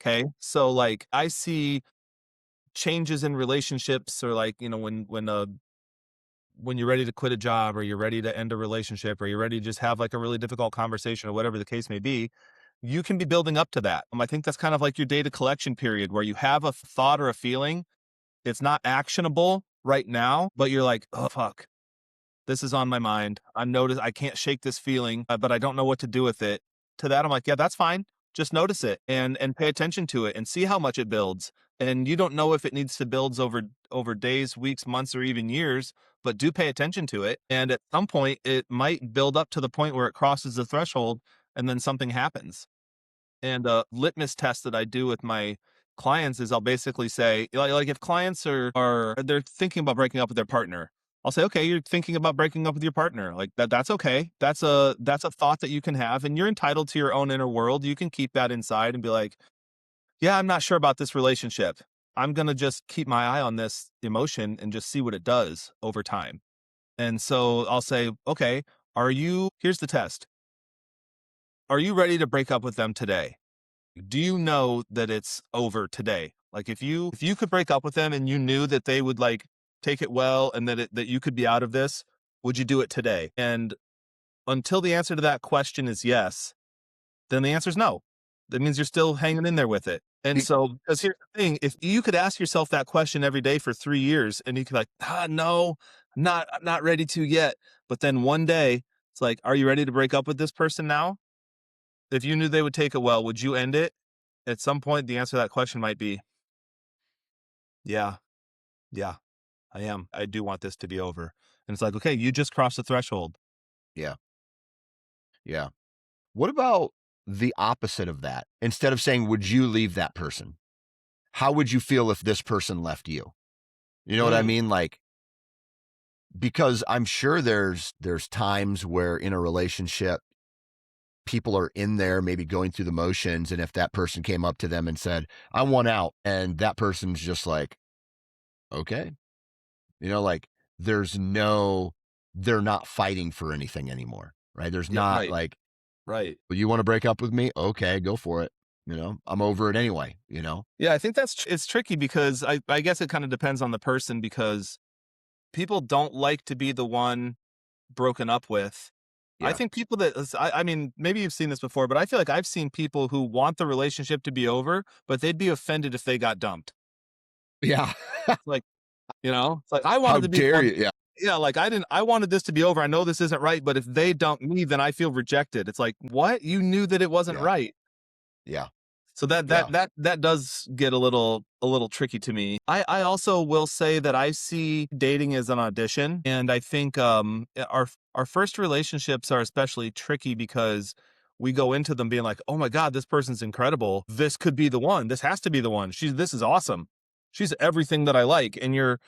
Okay. So like I see changes in relationships, or like, when you're ready to quit a job, or you're ready to end a relationship, or you're ready to just have like a really difficult conversation, or whatever the case may be, you can be building up to that. I think that's kind of like your data collection period, where you have a thought or a feeling. It's not actionable right now, but you're like, oh, fuck, this is on my mind. I can't shake this feeling, but I don't know what to do with it. To that, I'm like, yeah, that's fine. Just notice it and pay attention to it and see how much it builds. And you don't know if it needs to build over days, weeks, months, or even years, but do pay attention to it. And at some point, it might build up to the point where it crosses the threshold, and then something happens. And a litmus test that I do with my clients is I'll basically say, like if clients are they're thinking about breaking up with their partner, I'll say, okay, you're thinking about breaking up with your partner. Like that's okay. That's a thought that you can have, and you're entitled to your own inner world. You can keep that inside and be like, yeah, I'm not sure about this relationship. I'm going to just keep my eye on this emotion and just see what it does over time. And so I'll say, okay, here's the test. Are you ready to break up with them today? Do you know that it's over today? Like if you could break up with them and you knew that they would like take it well and that you could be out of this, would you do it today? And until the answer to that question is yes, then the answer is no. That means you're still hanging in there with it. And Be- so, because here's the thing, if you could ask yourself that question every day for 3 years and you could be like, no, I'm not ready to yet. But then one day it's like, are you ready to break up with this person now? If you knew they would take it well, would you end it? At some point, the answer to that question might be, yeah, yeah, I am. I do want this to be over. And it's like, okay, you just crossed the threshold. yeah. Yeah. What about the opposite of that? Instead of saying, would you leave that person? How would you feel if this person left you? You know what I Mm, mean? Like, because I'm sure there's times where in a relationship, people are in there maybe going through the motions. And if that person came up to them and said, I want out, and that person's just like, okay, like there's no, they're not fighting for anything anymore, right? There's yeah, not right, like, right. well, you want to break up with me? Okay, go for it. I'm over it anyway, Yeah, I think it's tricky because I guess it kind of depends on the person because people don't like to be the one broken up with. I Yeah. think people I mean, maybe you've seen this before, but I feel like I've seen people who want the relationship to be over, but they'd be offended if they got dumped. Yeah. Like, it's like I How wanted to be the dare one. you? Yeah. Yeah, like I wanted this to be over. I know this isn't right, but if they dump me, then I feel rejected. It's like, what? You knew that it wasn't Yeah. right. Yeah. So that that Yeah. that that does get a little tricky to me. I also will say that I see dating as an audition, and I think our first relationships are especially tricky because we go into them being like, "Oh my god, this person's incredible. This could be the one. This has to be the one. This is awesome. She's everything that I like." And you're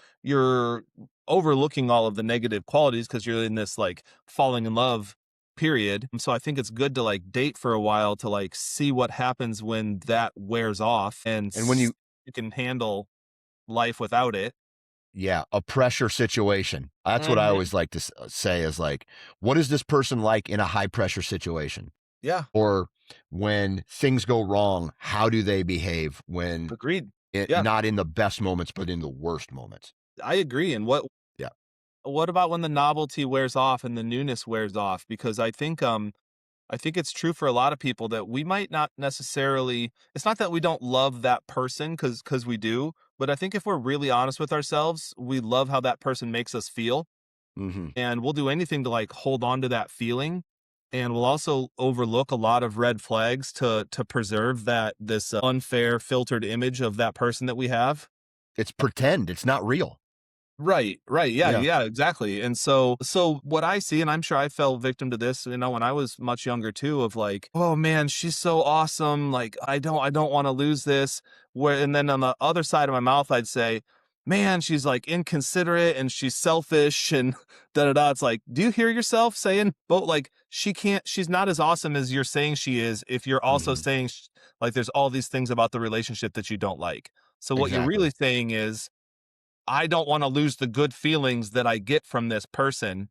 overlooking all of the negative qualities because you're in this like falling in love period. So I think it's good to like date for a while to like see what happens when that wears off and And when you can handle life without it. yeah, a pressure situation. That's what I Hmm. always like to say is like, what is this person like in a high pressure situation? Yeah, Or when things go wrong, how do they behave when agreed. it Yeah, not in the best moments, but in the worst moments? I agree. And Yeah. what about when the novelty wears off and the newness wears off? Because I think it's true for a lot of people that we might not necessarily, it's not that we don't love that person because we do, but I think if we're really honest with ourselves, we love how that person makes us feel. Hmm. And we'll do anything to like hold on to that feeling. And we'll also overlook a lot of red flags to preserve this unfair filtered image of that person that we have. It's pretend. It's not real. Right, right. Yeah, Yeah. yeah, exactly. And so what I see, and I'm sure I fell victim to this, when I was much younger too, of like, oh man, she's so awesome. Like, I don't want to lose this. And then on the other side of my mouth, I'd say, man, she's like inconsiderate and she's selfish and da da da. It's like, do you hear yourself saying, but like, she's not as awesome as you're saying she is if you're also Hmm. saying like there's all these things about the relationship that you don't like. So what you're really Exactly. saying is, I don't want to lose the good feelings that I get from this person.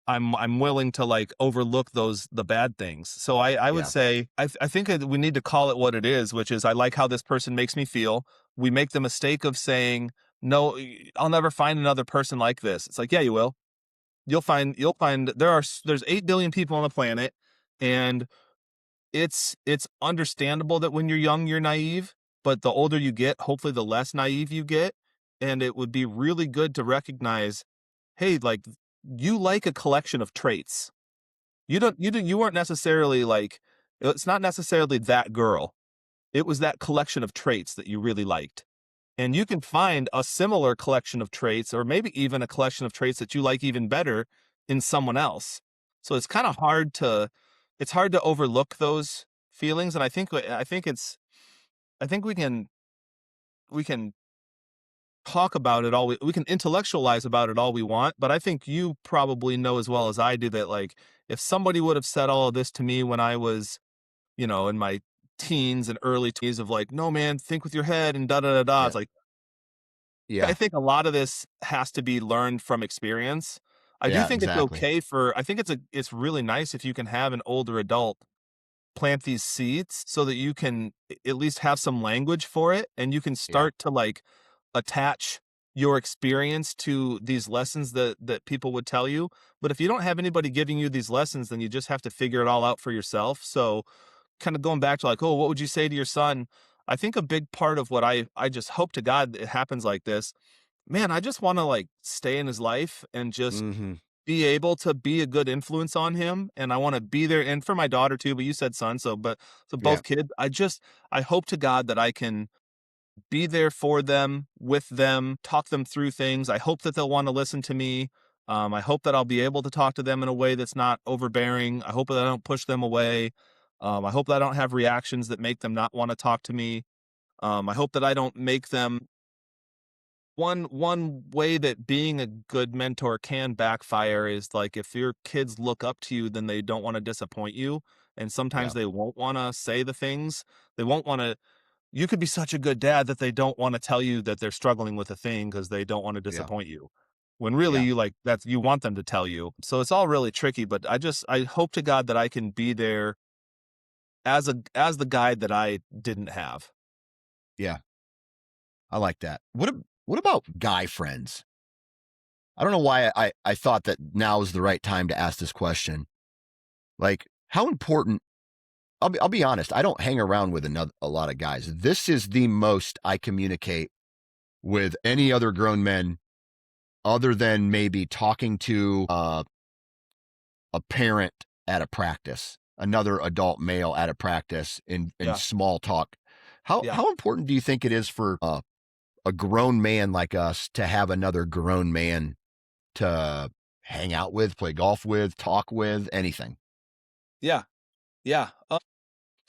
I'm willing to like overlook the bad things. So I would Yeah. say I think that we need to call it what it is, which is I like how this person makes me feel. We make the mistake of saying, no, I'll never find another person like this. It's like, yeah, you will. You'll find there's 8 billion people on the planet, and it's understandable that when you're young, you're naive, but the older you get, hopefully the less naive you get. And it would be really good to recognize, hey, like you like a collection of traits. You weren't necessarily like, it's not necessarily that girl. It was that collection of traits that you really liked. And you can find a similar collection of traits, or maybe even a collection of traits that you like even better in someone else. So it's hard to overlook those feelings. And I think we can talk about it we can intellectualize about it all we want, but I think you probably know as well as I do that like if somebody would have said all of this to me when I was, in my teens and early teens of like, no man, think with your head and da da da da. Yeah. It's like I Yeah. think a lot of this has to be learned from experience. I do Yeah, think it's exactly. okay for I think it's really nice if you can have an older adult plant these seeds so that you can at least have some language for it and you can Yeah. start to like attach your experience to these lessons that people would tell you. But if you don't have anybody giving you these lessons, then you just have to figure it all out for yourself. So kind of going back to like, oh, what would you say to your son? I think a big part of what I just hope to God it happens like this. Man, I just want to like stay in his life and just Mhm. be able to be a good influence on him, and I wanna be there and for my daughter too, but you said son, so Yeah. both kids. I hope to God that I can be there for them, with them, talk them through things. I hope that they'll wanna listen to me. I hope that I'll be able to talk to them in a way that's not overbearing. I hope that I don't push them away. I hope that I don't have reactions that make them not wanna talk to me. I hope that I don't make them one way that being a good mentor can backfire is like if your kids look up to you, then they don't want to disappoint you. And sometimes Yeah. they won't want to say the things. They won't want to you could be such a good dad that they don't want to tell you that they're struggling with a thing because they don't want to Yeah. disappoint you. When really Yeah. you like that's you want them to tell you. So it's all really tricky, but I hope to God that I can be there as the guide that I didn't have. Yeah. I like that. What about guy friends? I don't know why I thought that now is the right time to ask this question. Like, how important I'll be honest, I don't hang around with a lot of guys. This is the most I communicate with any other grown men other than maybe talking to a parent at a practice, another adult male at a practice in Yeah. small talk. Yeah. How important do you think it is for a grown man like us to have another grown man to hang out with, play golf with, talk with, anything? Yeah. Yeah.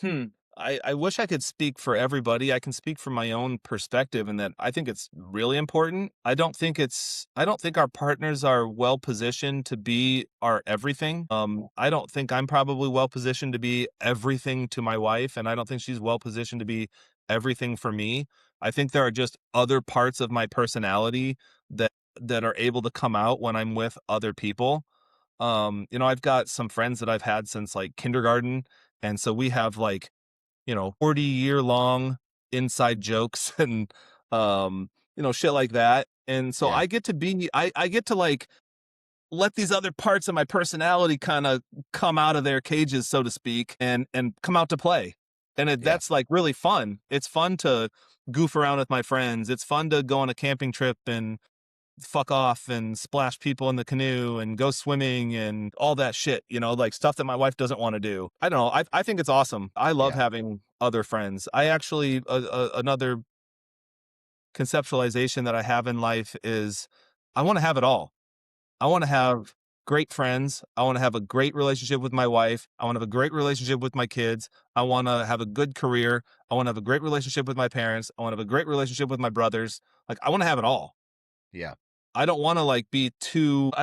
Hmm. I wish I could speak for everybody. I can speak from my own perspective and that I think it's really important. I don't think our partners are well positioned to be our everything. I don't think I'm probably well positioned to be everything to my wife, and I don't think she's well positioned to be everything for me. I think there are just other parts of my personality that that are able to come out when I'm with other people. I've got some friends that I've had since like kindergarten, and so we have like 40-year long inside jokes and, shit like that. And so Yeah, I get to like let these other parts of my personality kind of come out of their cages, so to speak, and come out to play. And yeah, that's like really fun. It's fun to goof around with my friends. It's fun to go on a camping trip and fuck off and splash people in the canoe and go swimming and all that shit, like stuff that my wife doesn't want to do. I don't know. I think it's awesome. I love yeah, having other friends. I actually, another conceptualization that I have in life is I want to have it all. I want to have great friends. I want to have a great relationship with my wife. I want to have a great relationship with my kids. I want to have a good career. I want to have a great relationship with my parents. I want to have a great relationship with my brothers. Like, I want to have it all. yeah, I don't wanna, like, I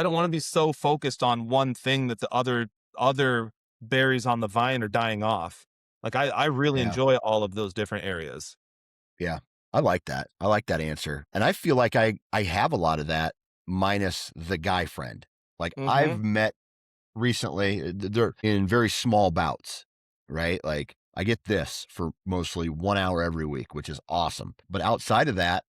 don't wanna be so focused on one thing that the other berries on the vine are dying off. Like, I really yeah, enjoy all of those different areas. yeah. I like that. I like that answer. And I feel like I have a lot of that minus the guy friend. Like I've Mhm. met recently, they're in very small bouts, right? Like I get this for mostly 1 hour every week, which is awesome. But outside of that,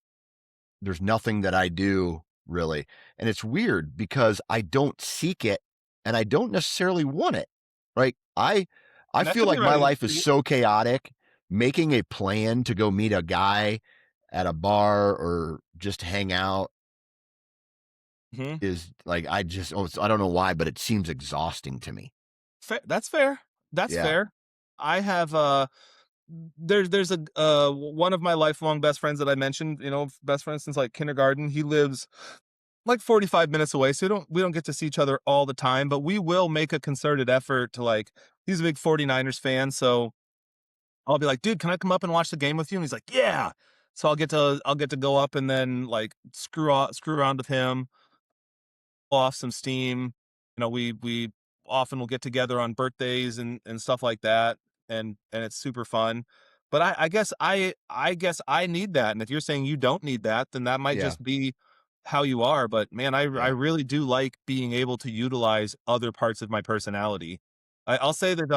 there's nothing that I do really. And it's weird because I don't seek it and I don't necessarily want it. Right? I That feel could be like my right. life is so chaotic. Making a plan to go meet a guy at a bar or just hang out Mhm. is like I don't know why, but it seems exhausting to me. That's fair. That's Yeah. fair. I have, there's a one of my lifelong best friends that I mentioned, best friend since, like, kindergarten. He lives, like, 45 minutes away, so we don't get to see each other all the time, but we will make a concerted effort to, like he's a big 49ers fan, so I'll be like, "Dude, can I come up and watch the game with you?" And he's like, "Yeah." So I'll get to go up and then, like, screw around with him, off some steam. We often will get together on birthdays and stuff like that. and it's super fun. But I guess I need that. And if you're saying you don't need that, then that might Yeah. just be how you are. But man, I Yeah. really do like being able to utilize other parts of my personality. I'll say that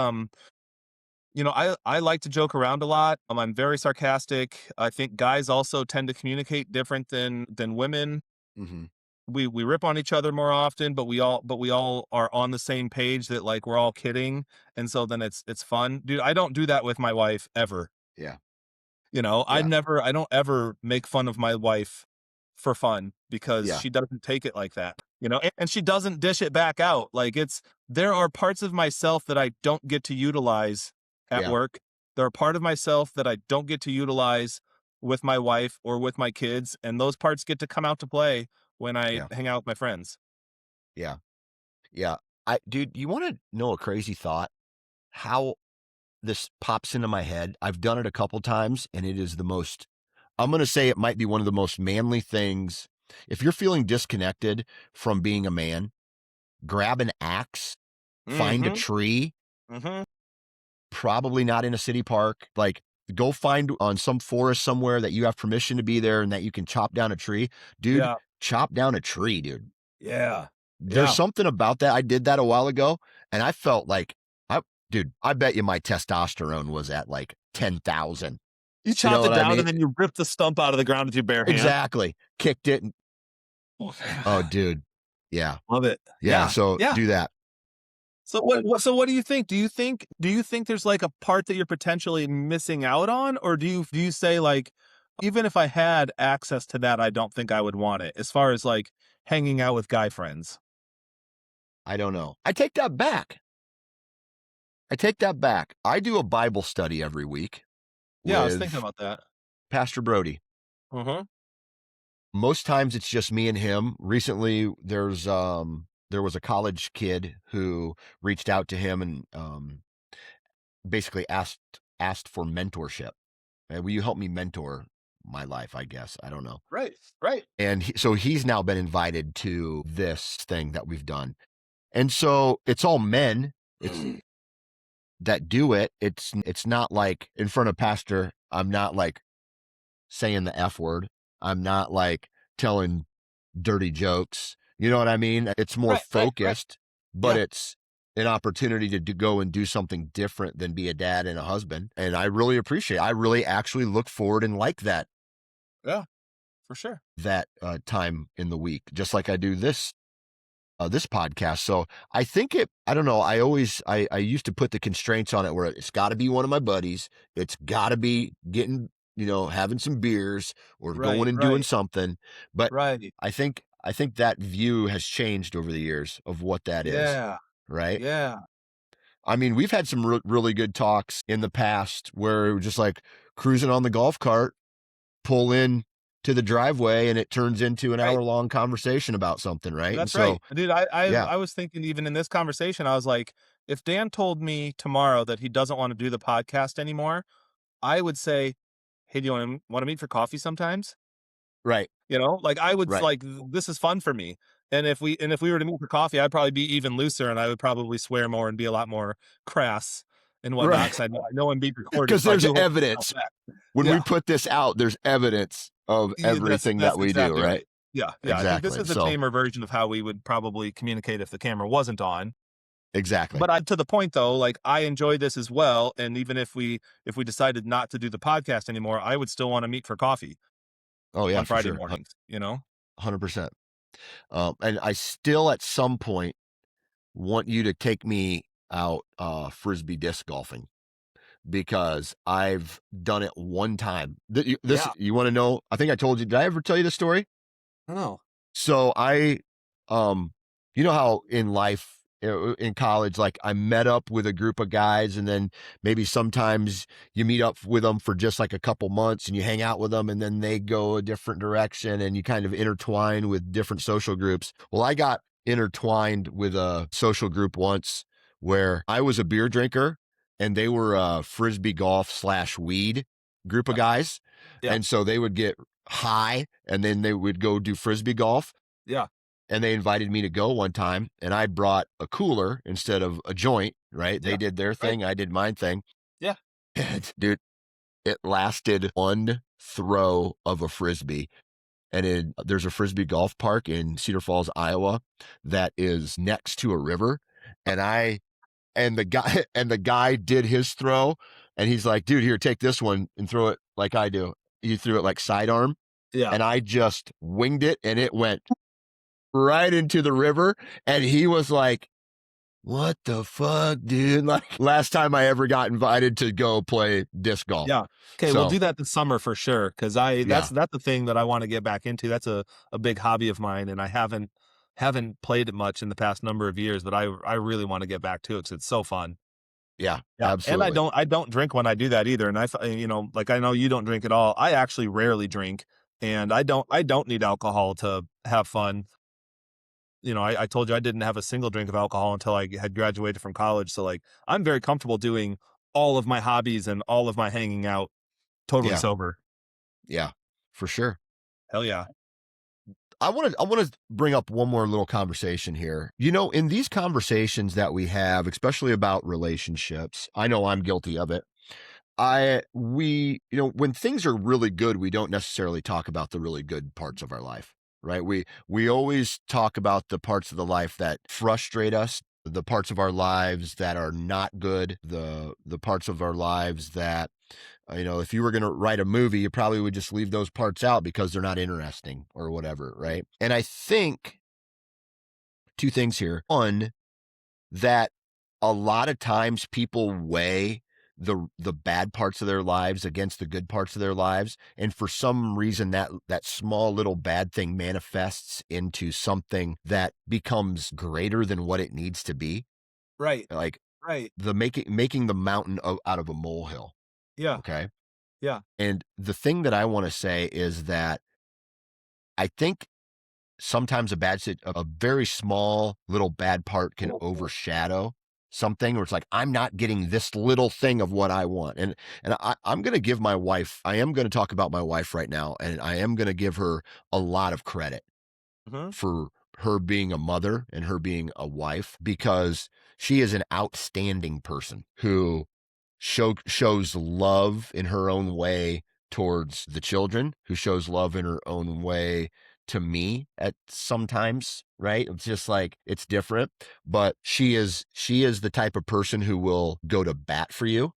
I like to joke around a lot. I'm very sarcastic. I think guys also tend to communicate different than women. Hmm. We rip on each other more often, but we all are on the same page that like we're all kidding, and so then it's fun. Dude, I don't do that with my wife ever. Yeah. I Yeah. never I don't ever make fun of my wife for fun because Yeah. she doesn't take it like that, and she doesn't dish it back out. Like there are parts of myself that I don't get to utilize at Yeah. work. There are part of myself that I don't get to utilize with my wife or with my kids, and those parts get to come out to play when I Yeah. hang out with my friends. Yeah. Yeah. Dude, you want to know a crazy thought? How this pops into my head. I've done it a couple times and it is the most, I'm going to say it might be one of the most manly things. If you're feeling disconnected from being a man, grab an axe, find a Mhm. tree, Mhm. probably not in a city park. Like, go find on some forest somewhere that you have permission to be there and that you can chop down a tree. Dude, Yeah. chop down a tree, dude. Yeah. There's Yeah. something about that. I did that a while ago and I felt like, dude, I bet you my testosterone was at like 10,000. You You know chopped what it I down mean? and then you ripped the stump out of the ground with your bare hand. Exactly. Kicked it. Oh, dude. Yeah. Love it. Yeah. Yeah. So Yeah. do that. So what do you think? Do you think there's like a part that you're potentially missing out on, or do you say like, even if I had access to that, I don't think I would want it, as far as like hanging out with guy friends? I don't know. I take that back. I take that back. I do a Bible study every week Yeah, I was thinking with about that. Pastor Brody. Uh-huh. Most times it's just me and him. Recently there was a college kid who reached out to him and basically asked for mentorship. Will you help me mentor my life, I guess. I don't know. Right. Right. And so he's now been invited to this thing that we've done. And so it's all men. It's that do it. It's not like in front of pastor, I'm not like saying the F word. I'm not like telling dirty jokes. You know what I mean? It's more Right. Right. Right. focused, but Yeah. it's an opportunity to go and do something different than be a dad and a husband. And I really appreciate it. I really actually look forward and like Yeah. For sure. that time in the week, just like I do this podcast. So I think I don't know. I used to put the constraints on it where it's got to be one of my buddies. It's got to be getting, having some beers or going Right. and doing Right. something. But Right. I think that view has changed over the years of what that is. Yeah. Right. Yeah. I mean, we've had some really good talks in the past where we're just like cruising on the golf cart, pull in to the driveway and it turns into an Right. hour-long conversation about something, right? And That's so, right. Dude, I yeah, I was thinking even in this conversation, I was like, if Dan told me tomorrow that he doesn't want to do the podcast anymore, I would say, "Hey, do you want to meet for coffee sometimes?" right, Like I would right, like this is fun for me. And if we were to meet for coffee, I'd probably be even looser and I would probably swear more and be a lot more crass and whatnot right. because I know I'm being recorded, Because so I there's do hold myself evidence. back. When we Yeah. put this out, there's evidence of Yeah, that's everything that's that we do, exactly right? right. Yeah, yeah. I think this Exactly. is a So, tamer version of how we would probably communicate if the camera wasn't on. exactly. But to the point though, like I enjoy this as well. And even if we decided not to do the podcast anymore, I would still want to meet for coffee Oh, yeah, on for Friday sure. mornings. 100%. And I still, at some point, want you to take me out Frisbee disc golfing because I've done it one time. Yeah. You want to know? I think I told you. Did I ever tell you the story? I know. So um, you know how in life, in college, like I met up with a group of guys and then maybe sometimes you meet up with them for just like a couple months and you hang out with them and then they go a different direction and you kind of intertwine with different social groups. Well, I got intertwined with a social group once where I was a beer drinker and they were a Frisbee golf / weed group of Yep. guys. Yep. And so they would get high and then they would go do Frisbee golf. Yeah. And they invited me to go one time and I brought a cooler instead of a joint, right? They Yeah. did their Right. thing. I did mine thing. Yeah. Dude, it lasted one throw of a frisbee. And there's a frisbee golf park in Cedar Falls, Iowa, that is next to a river. And the guy did his throw, and he's like, "Dude, here, take this one and throw it like I do." He threw it like sidearm, Yeah. and I just winged it, and it went right into the river. And he was like, "What the fuck, dude?" Like, last time I ever got invited to go play disc golf. Yeah. Okay, we'll So do that this summer for sure. Cause I yeah, that's the thing that I wanna get back into. That's a big hobby of mine, and I haven't played it much in the past number of years, but I really wanna get back to it because it's so fun. yeah, Yeah, and absolutely. I don't drink when I do that either, and like, I know you don't drink at all. I actually rarely drink, and I don't need alcohol to have fun. I told you I didn't have a single drink of alcohol until I had graduated from college, so, like, I'm very comfortable doing all of my hobbies and all of my hanging out totally Yeah, sober. yeah, for sure. Hell yeah. I want to bring up one more little conversation here. In these conversations that we have, especially about relationships, I know I'm guilty of it. When things are really good, we don't necessarily talk about the really good parts of our life, right? We always talk about the parts of the life that frustrate us, the parts of our lives that are not good, the parts of our lives that if you were going to write a movie, you probably would just leave those parts out because they're not interesting or whatever, right? And I think two things here. One, that a lot of times people weigh the bad parts of their lives against the good parts of their lives, and for some reason that small little bad thing manifests into something that becomes greater than what it needs to be, Right, like right. the making the mountain out of a molehill. Yeah, Okay. yeah. And the thing that I want to say is that I think sometimes a very small little bad part can overshadow something where it's like, I'm not getting this little thing of what I want. And I'm going to give my wife, I am going to talk about my wife right now, and I am going to give her a lot of credit Mhm. for her being a mother and her being a wife, because she is an outstanding person who shows love in her own way towards the children, who shows love in her own way to me at sometimes, right? It's just like it's different, but she is the type of person who will go to bat for you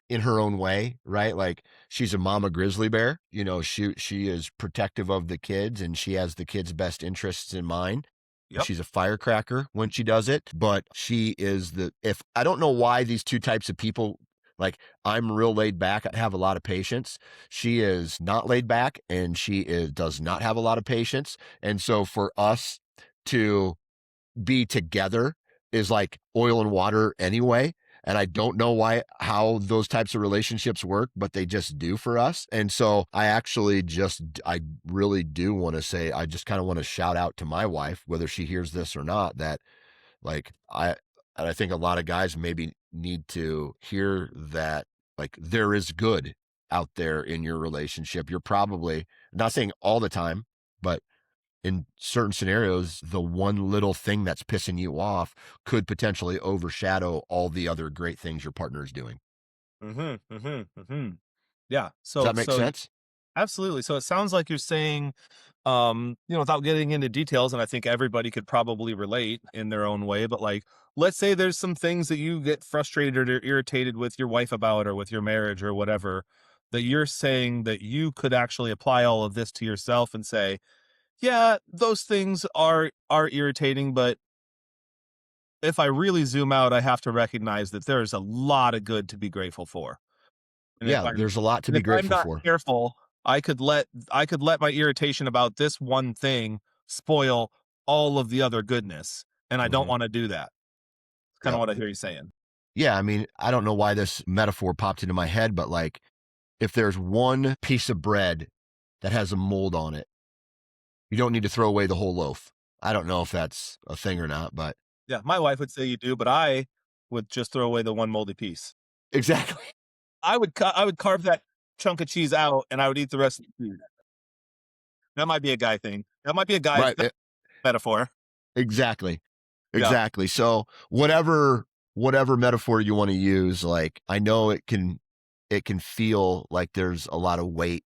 in her own way, right? Like, she's a mama grizzly bear. She is protective of the kids, and she has the kids' best interests in mind. Yep. She's a firecracker when she does it, but she is if I don't know why these two types of people, like, I'm real laid back, I have a lot of patience. She is not laid back, and does not have a lot of patience. And so for us to be together is like oil and water anyway. And I don't know how those types of relationships work, but they just do for us. And so I really do want to say, I just kind of want to shout out to my wife, whether she hears this or not, that, like, and I think a lot of guys maybe need to hear that, like, there is good out there in your relationship. You're probably not saying all the time, but in certain scenarios, the one little thing that's pissing you off could potentially overshadow all the other great things your partner is doing. Mhm, mhm, mhm. Yeah, Does that make sense? absolutely. So it sounds like you're saying, without getting into details, and I think everybody could probably relate in their own way, but, like, let's say there's some things that you get frustrated or irritated with your wife about or with your marriage or whatever, that you're saying that you could actually apply all of this to yourself and say, "Yeah, those things are irritating, but if I really zoom out, I have to recognize that there's a lot of good to be grateful for." And Yeah, there's a lot to if be I'm grateful not for. careful, I could let my irritation about this one thing spoil all of the other goodness, and I don't Hmm. wanna do that. It's kinda Yep. what I hear you saying. Yeah, I mean, I don't know why this metaphor popped into my head, but, like, if there's one piece of bread that has a mold on it, you don't need to throw away the whole loaf. I don't know if that's a thing or not, but Yeah, my wife would say you do, but I would just throw away the one moldy piece. exactly. I would carve that chunk of cheese out, and I would eat the rest of the food. That might be a guy thing. That might be a guy Right. metaphor. Exactly. Yeah. Exactly. So whatever metaphor you want to use, like, I know it can it can feel like there's a lot of weight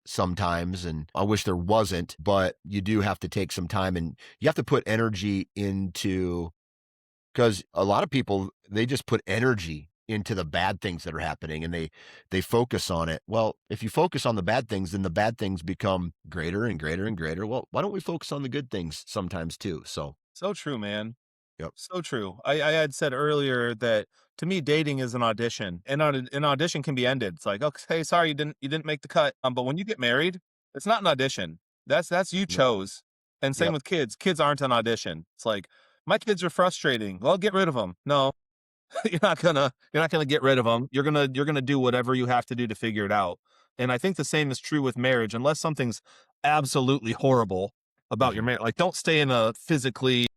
sometimes, and I wish there wasn't, but you do have to take some time and you have to put energy into, because a lot of people, they just put energy into the bad things that are happening and they focus on it. Well, if you focus on the bad things, then the bad things become greater and greater and greater. Well, why don't we focus on the good things sometimes too? So, So true, man. yep. So true. I had said earlier that to me dating is an audition, and an audition can be ended. It's like, okay, sorry, you didn't make the cut. But when you get married, it's not an audition. That's you No. chose. And same Yep. with kids. Kids aren't an audition. It's like my kids are frustrating. Well, get rid of them. No, you're not gonna get rid of them. You're gonna do whatever you have to do to figure it out. And I think the same is true with marriage, unless something's absolutely horrible about your Mhm. marriage. Like, don't stay in a physically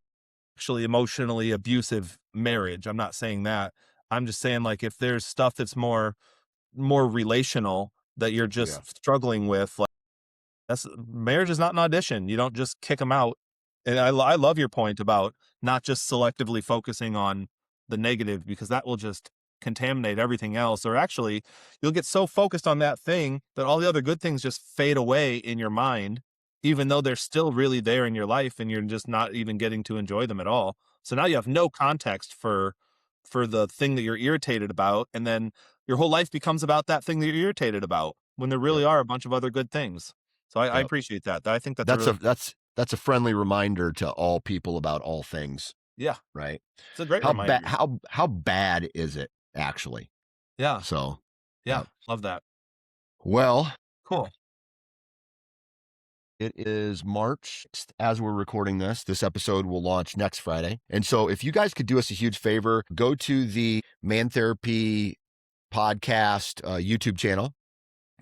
actually emotionally abusive marriage. I'm not saying that. I'm just saying, like, if there's stuff that's more relational that you're Yeah. just struggling with, like, that's marriage is not an audition. You don't just kick them out. And I love your point about not just selectively focusing on the negative, because that will just contaminate everything else. Or actually, you'll get so focused on that thing that all the other good things just fade away in your mind, even though they're still really there in your life, and you're just not even getting to enjoy them at all. So now you have no context for the thing that you're irritated about, and then your whole life becomes about that thing that you're irritated about when there really Yep. are a bunch of other good things. So I Yep. appreciate that. I think that's a That's really a that's a friendly reminder to all people about all things, yeah, right? it's a great How bad reminder. how bad is it actually? Yeah, So, yeah, yeah. love that. Well, Cool. it is March 6th as we're recording this. This episode will launch next Friday. And so if you guys could do us a huge favor, go to the Man Therapy podcast YouTube channel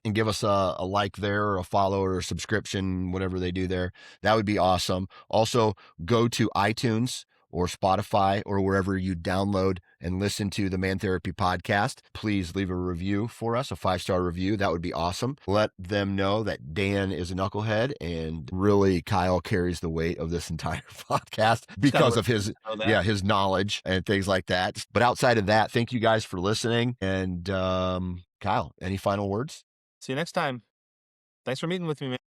and give us a like there, or a follow, or a subscription, whatever they do there. That would be awesome. Also, go to iTunes or Spotify or wherever you download and listen to the Man Therapy podcast. Please leave a review for us, a 5-star review. That would be awesome. Let them know that Dan is a knucklehead, and really Kyle carries the weight of this entire podcast Just gotta because let of his, people know yeah, that. his knowledge and things like that. But outside of that, thank you guys for listening. And Kyle, any final words? See you next time. Thanks for meeting with me, man.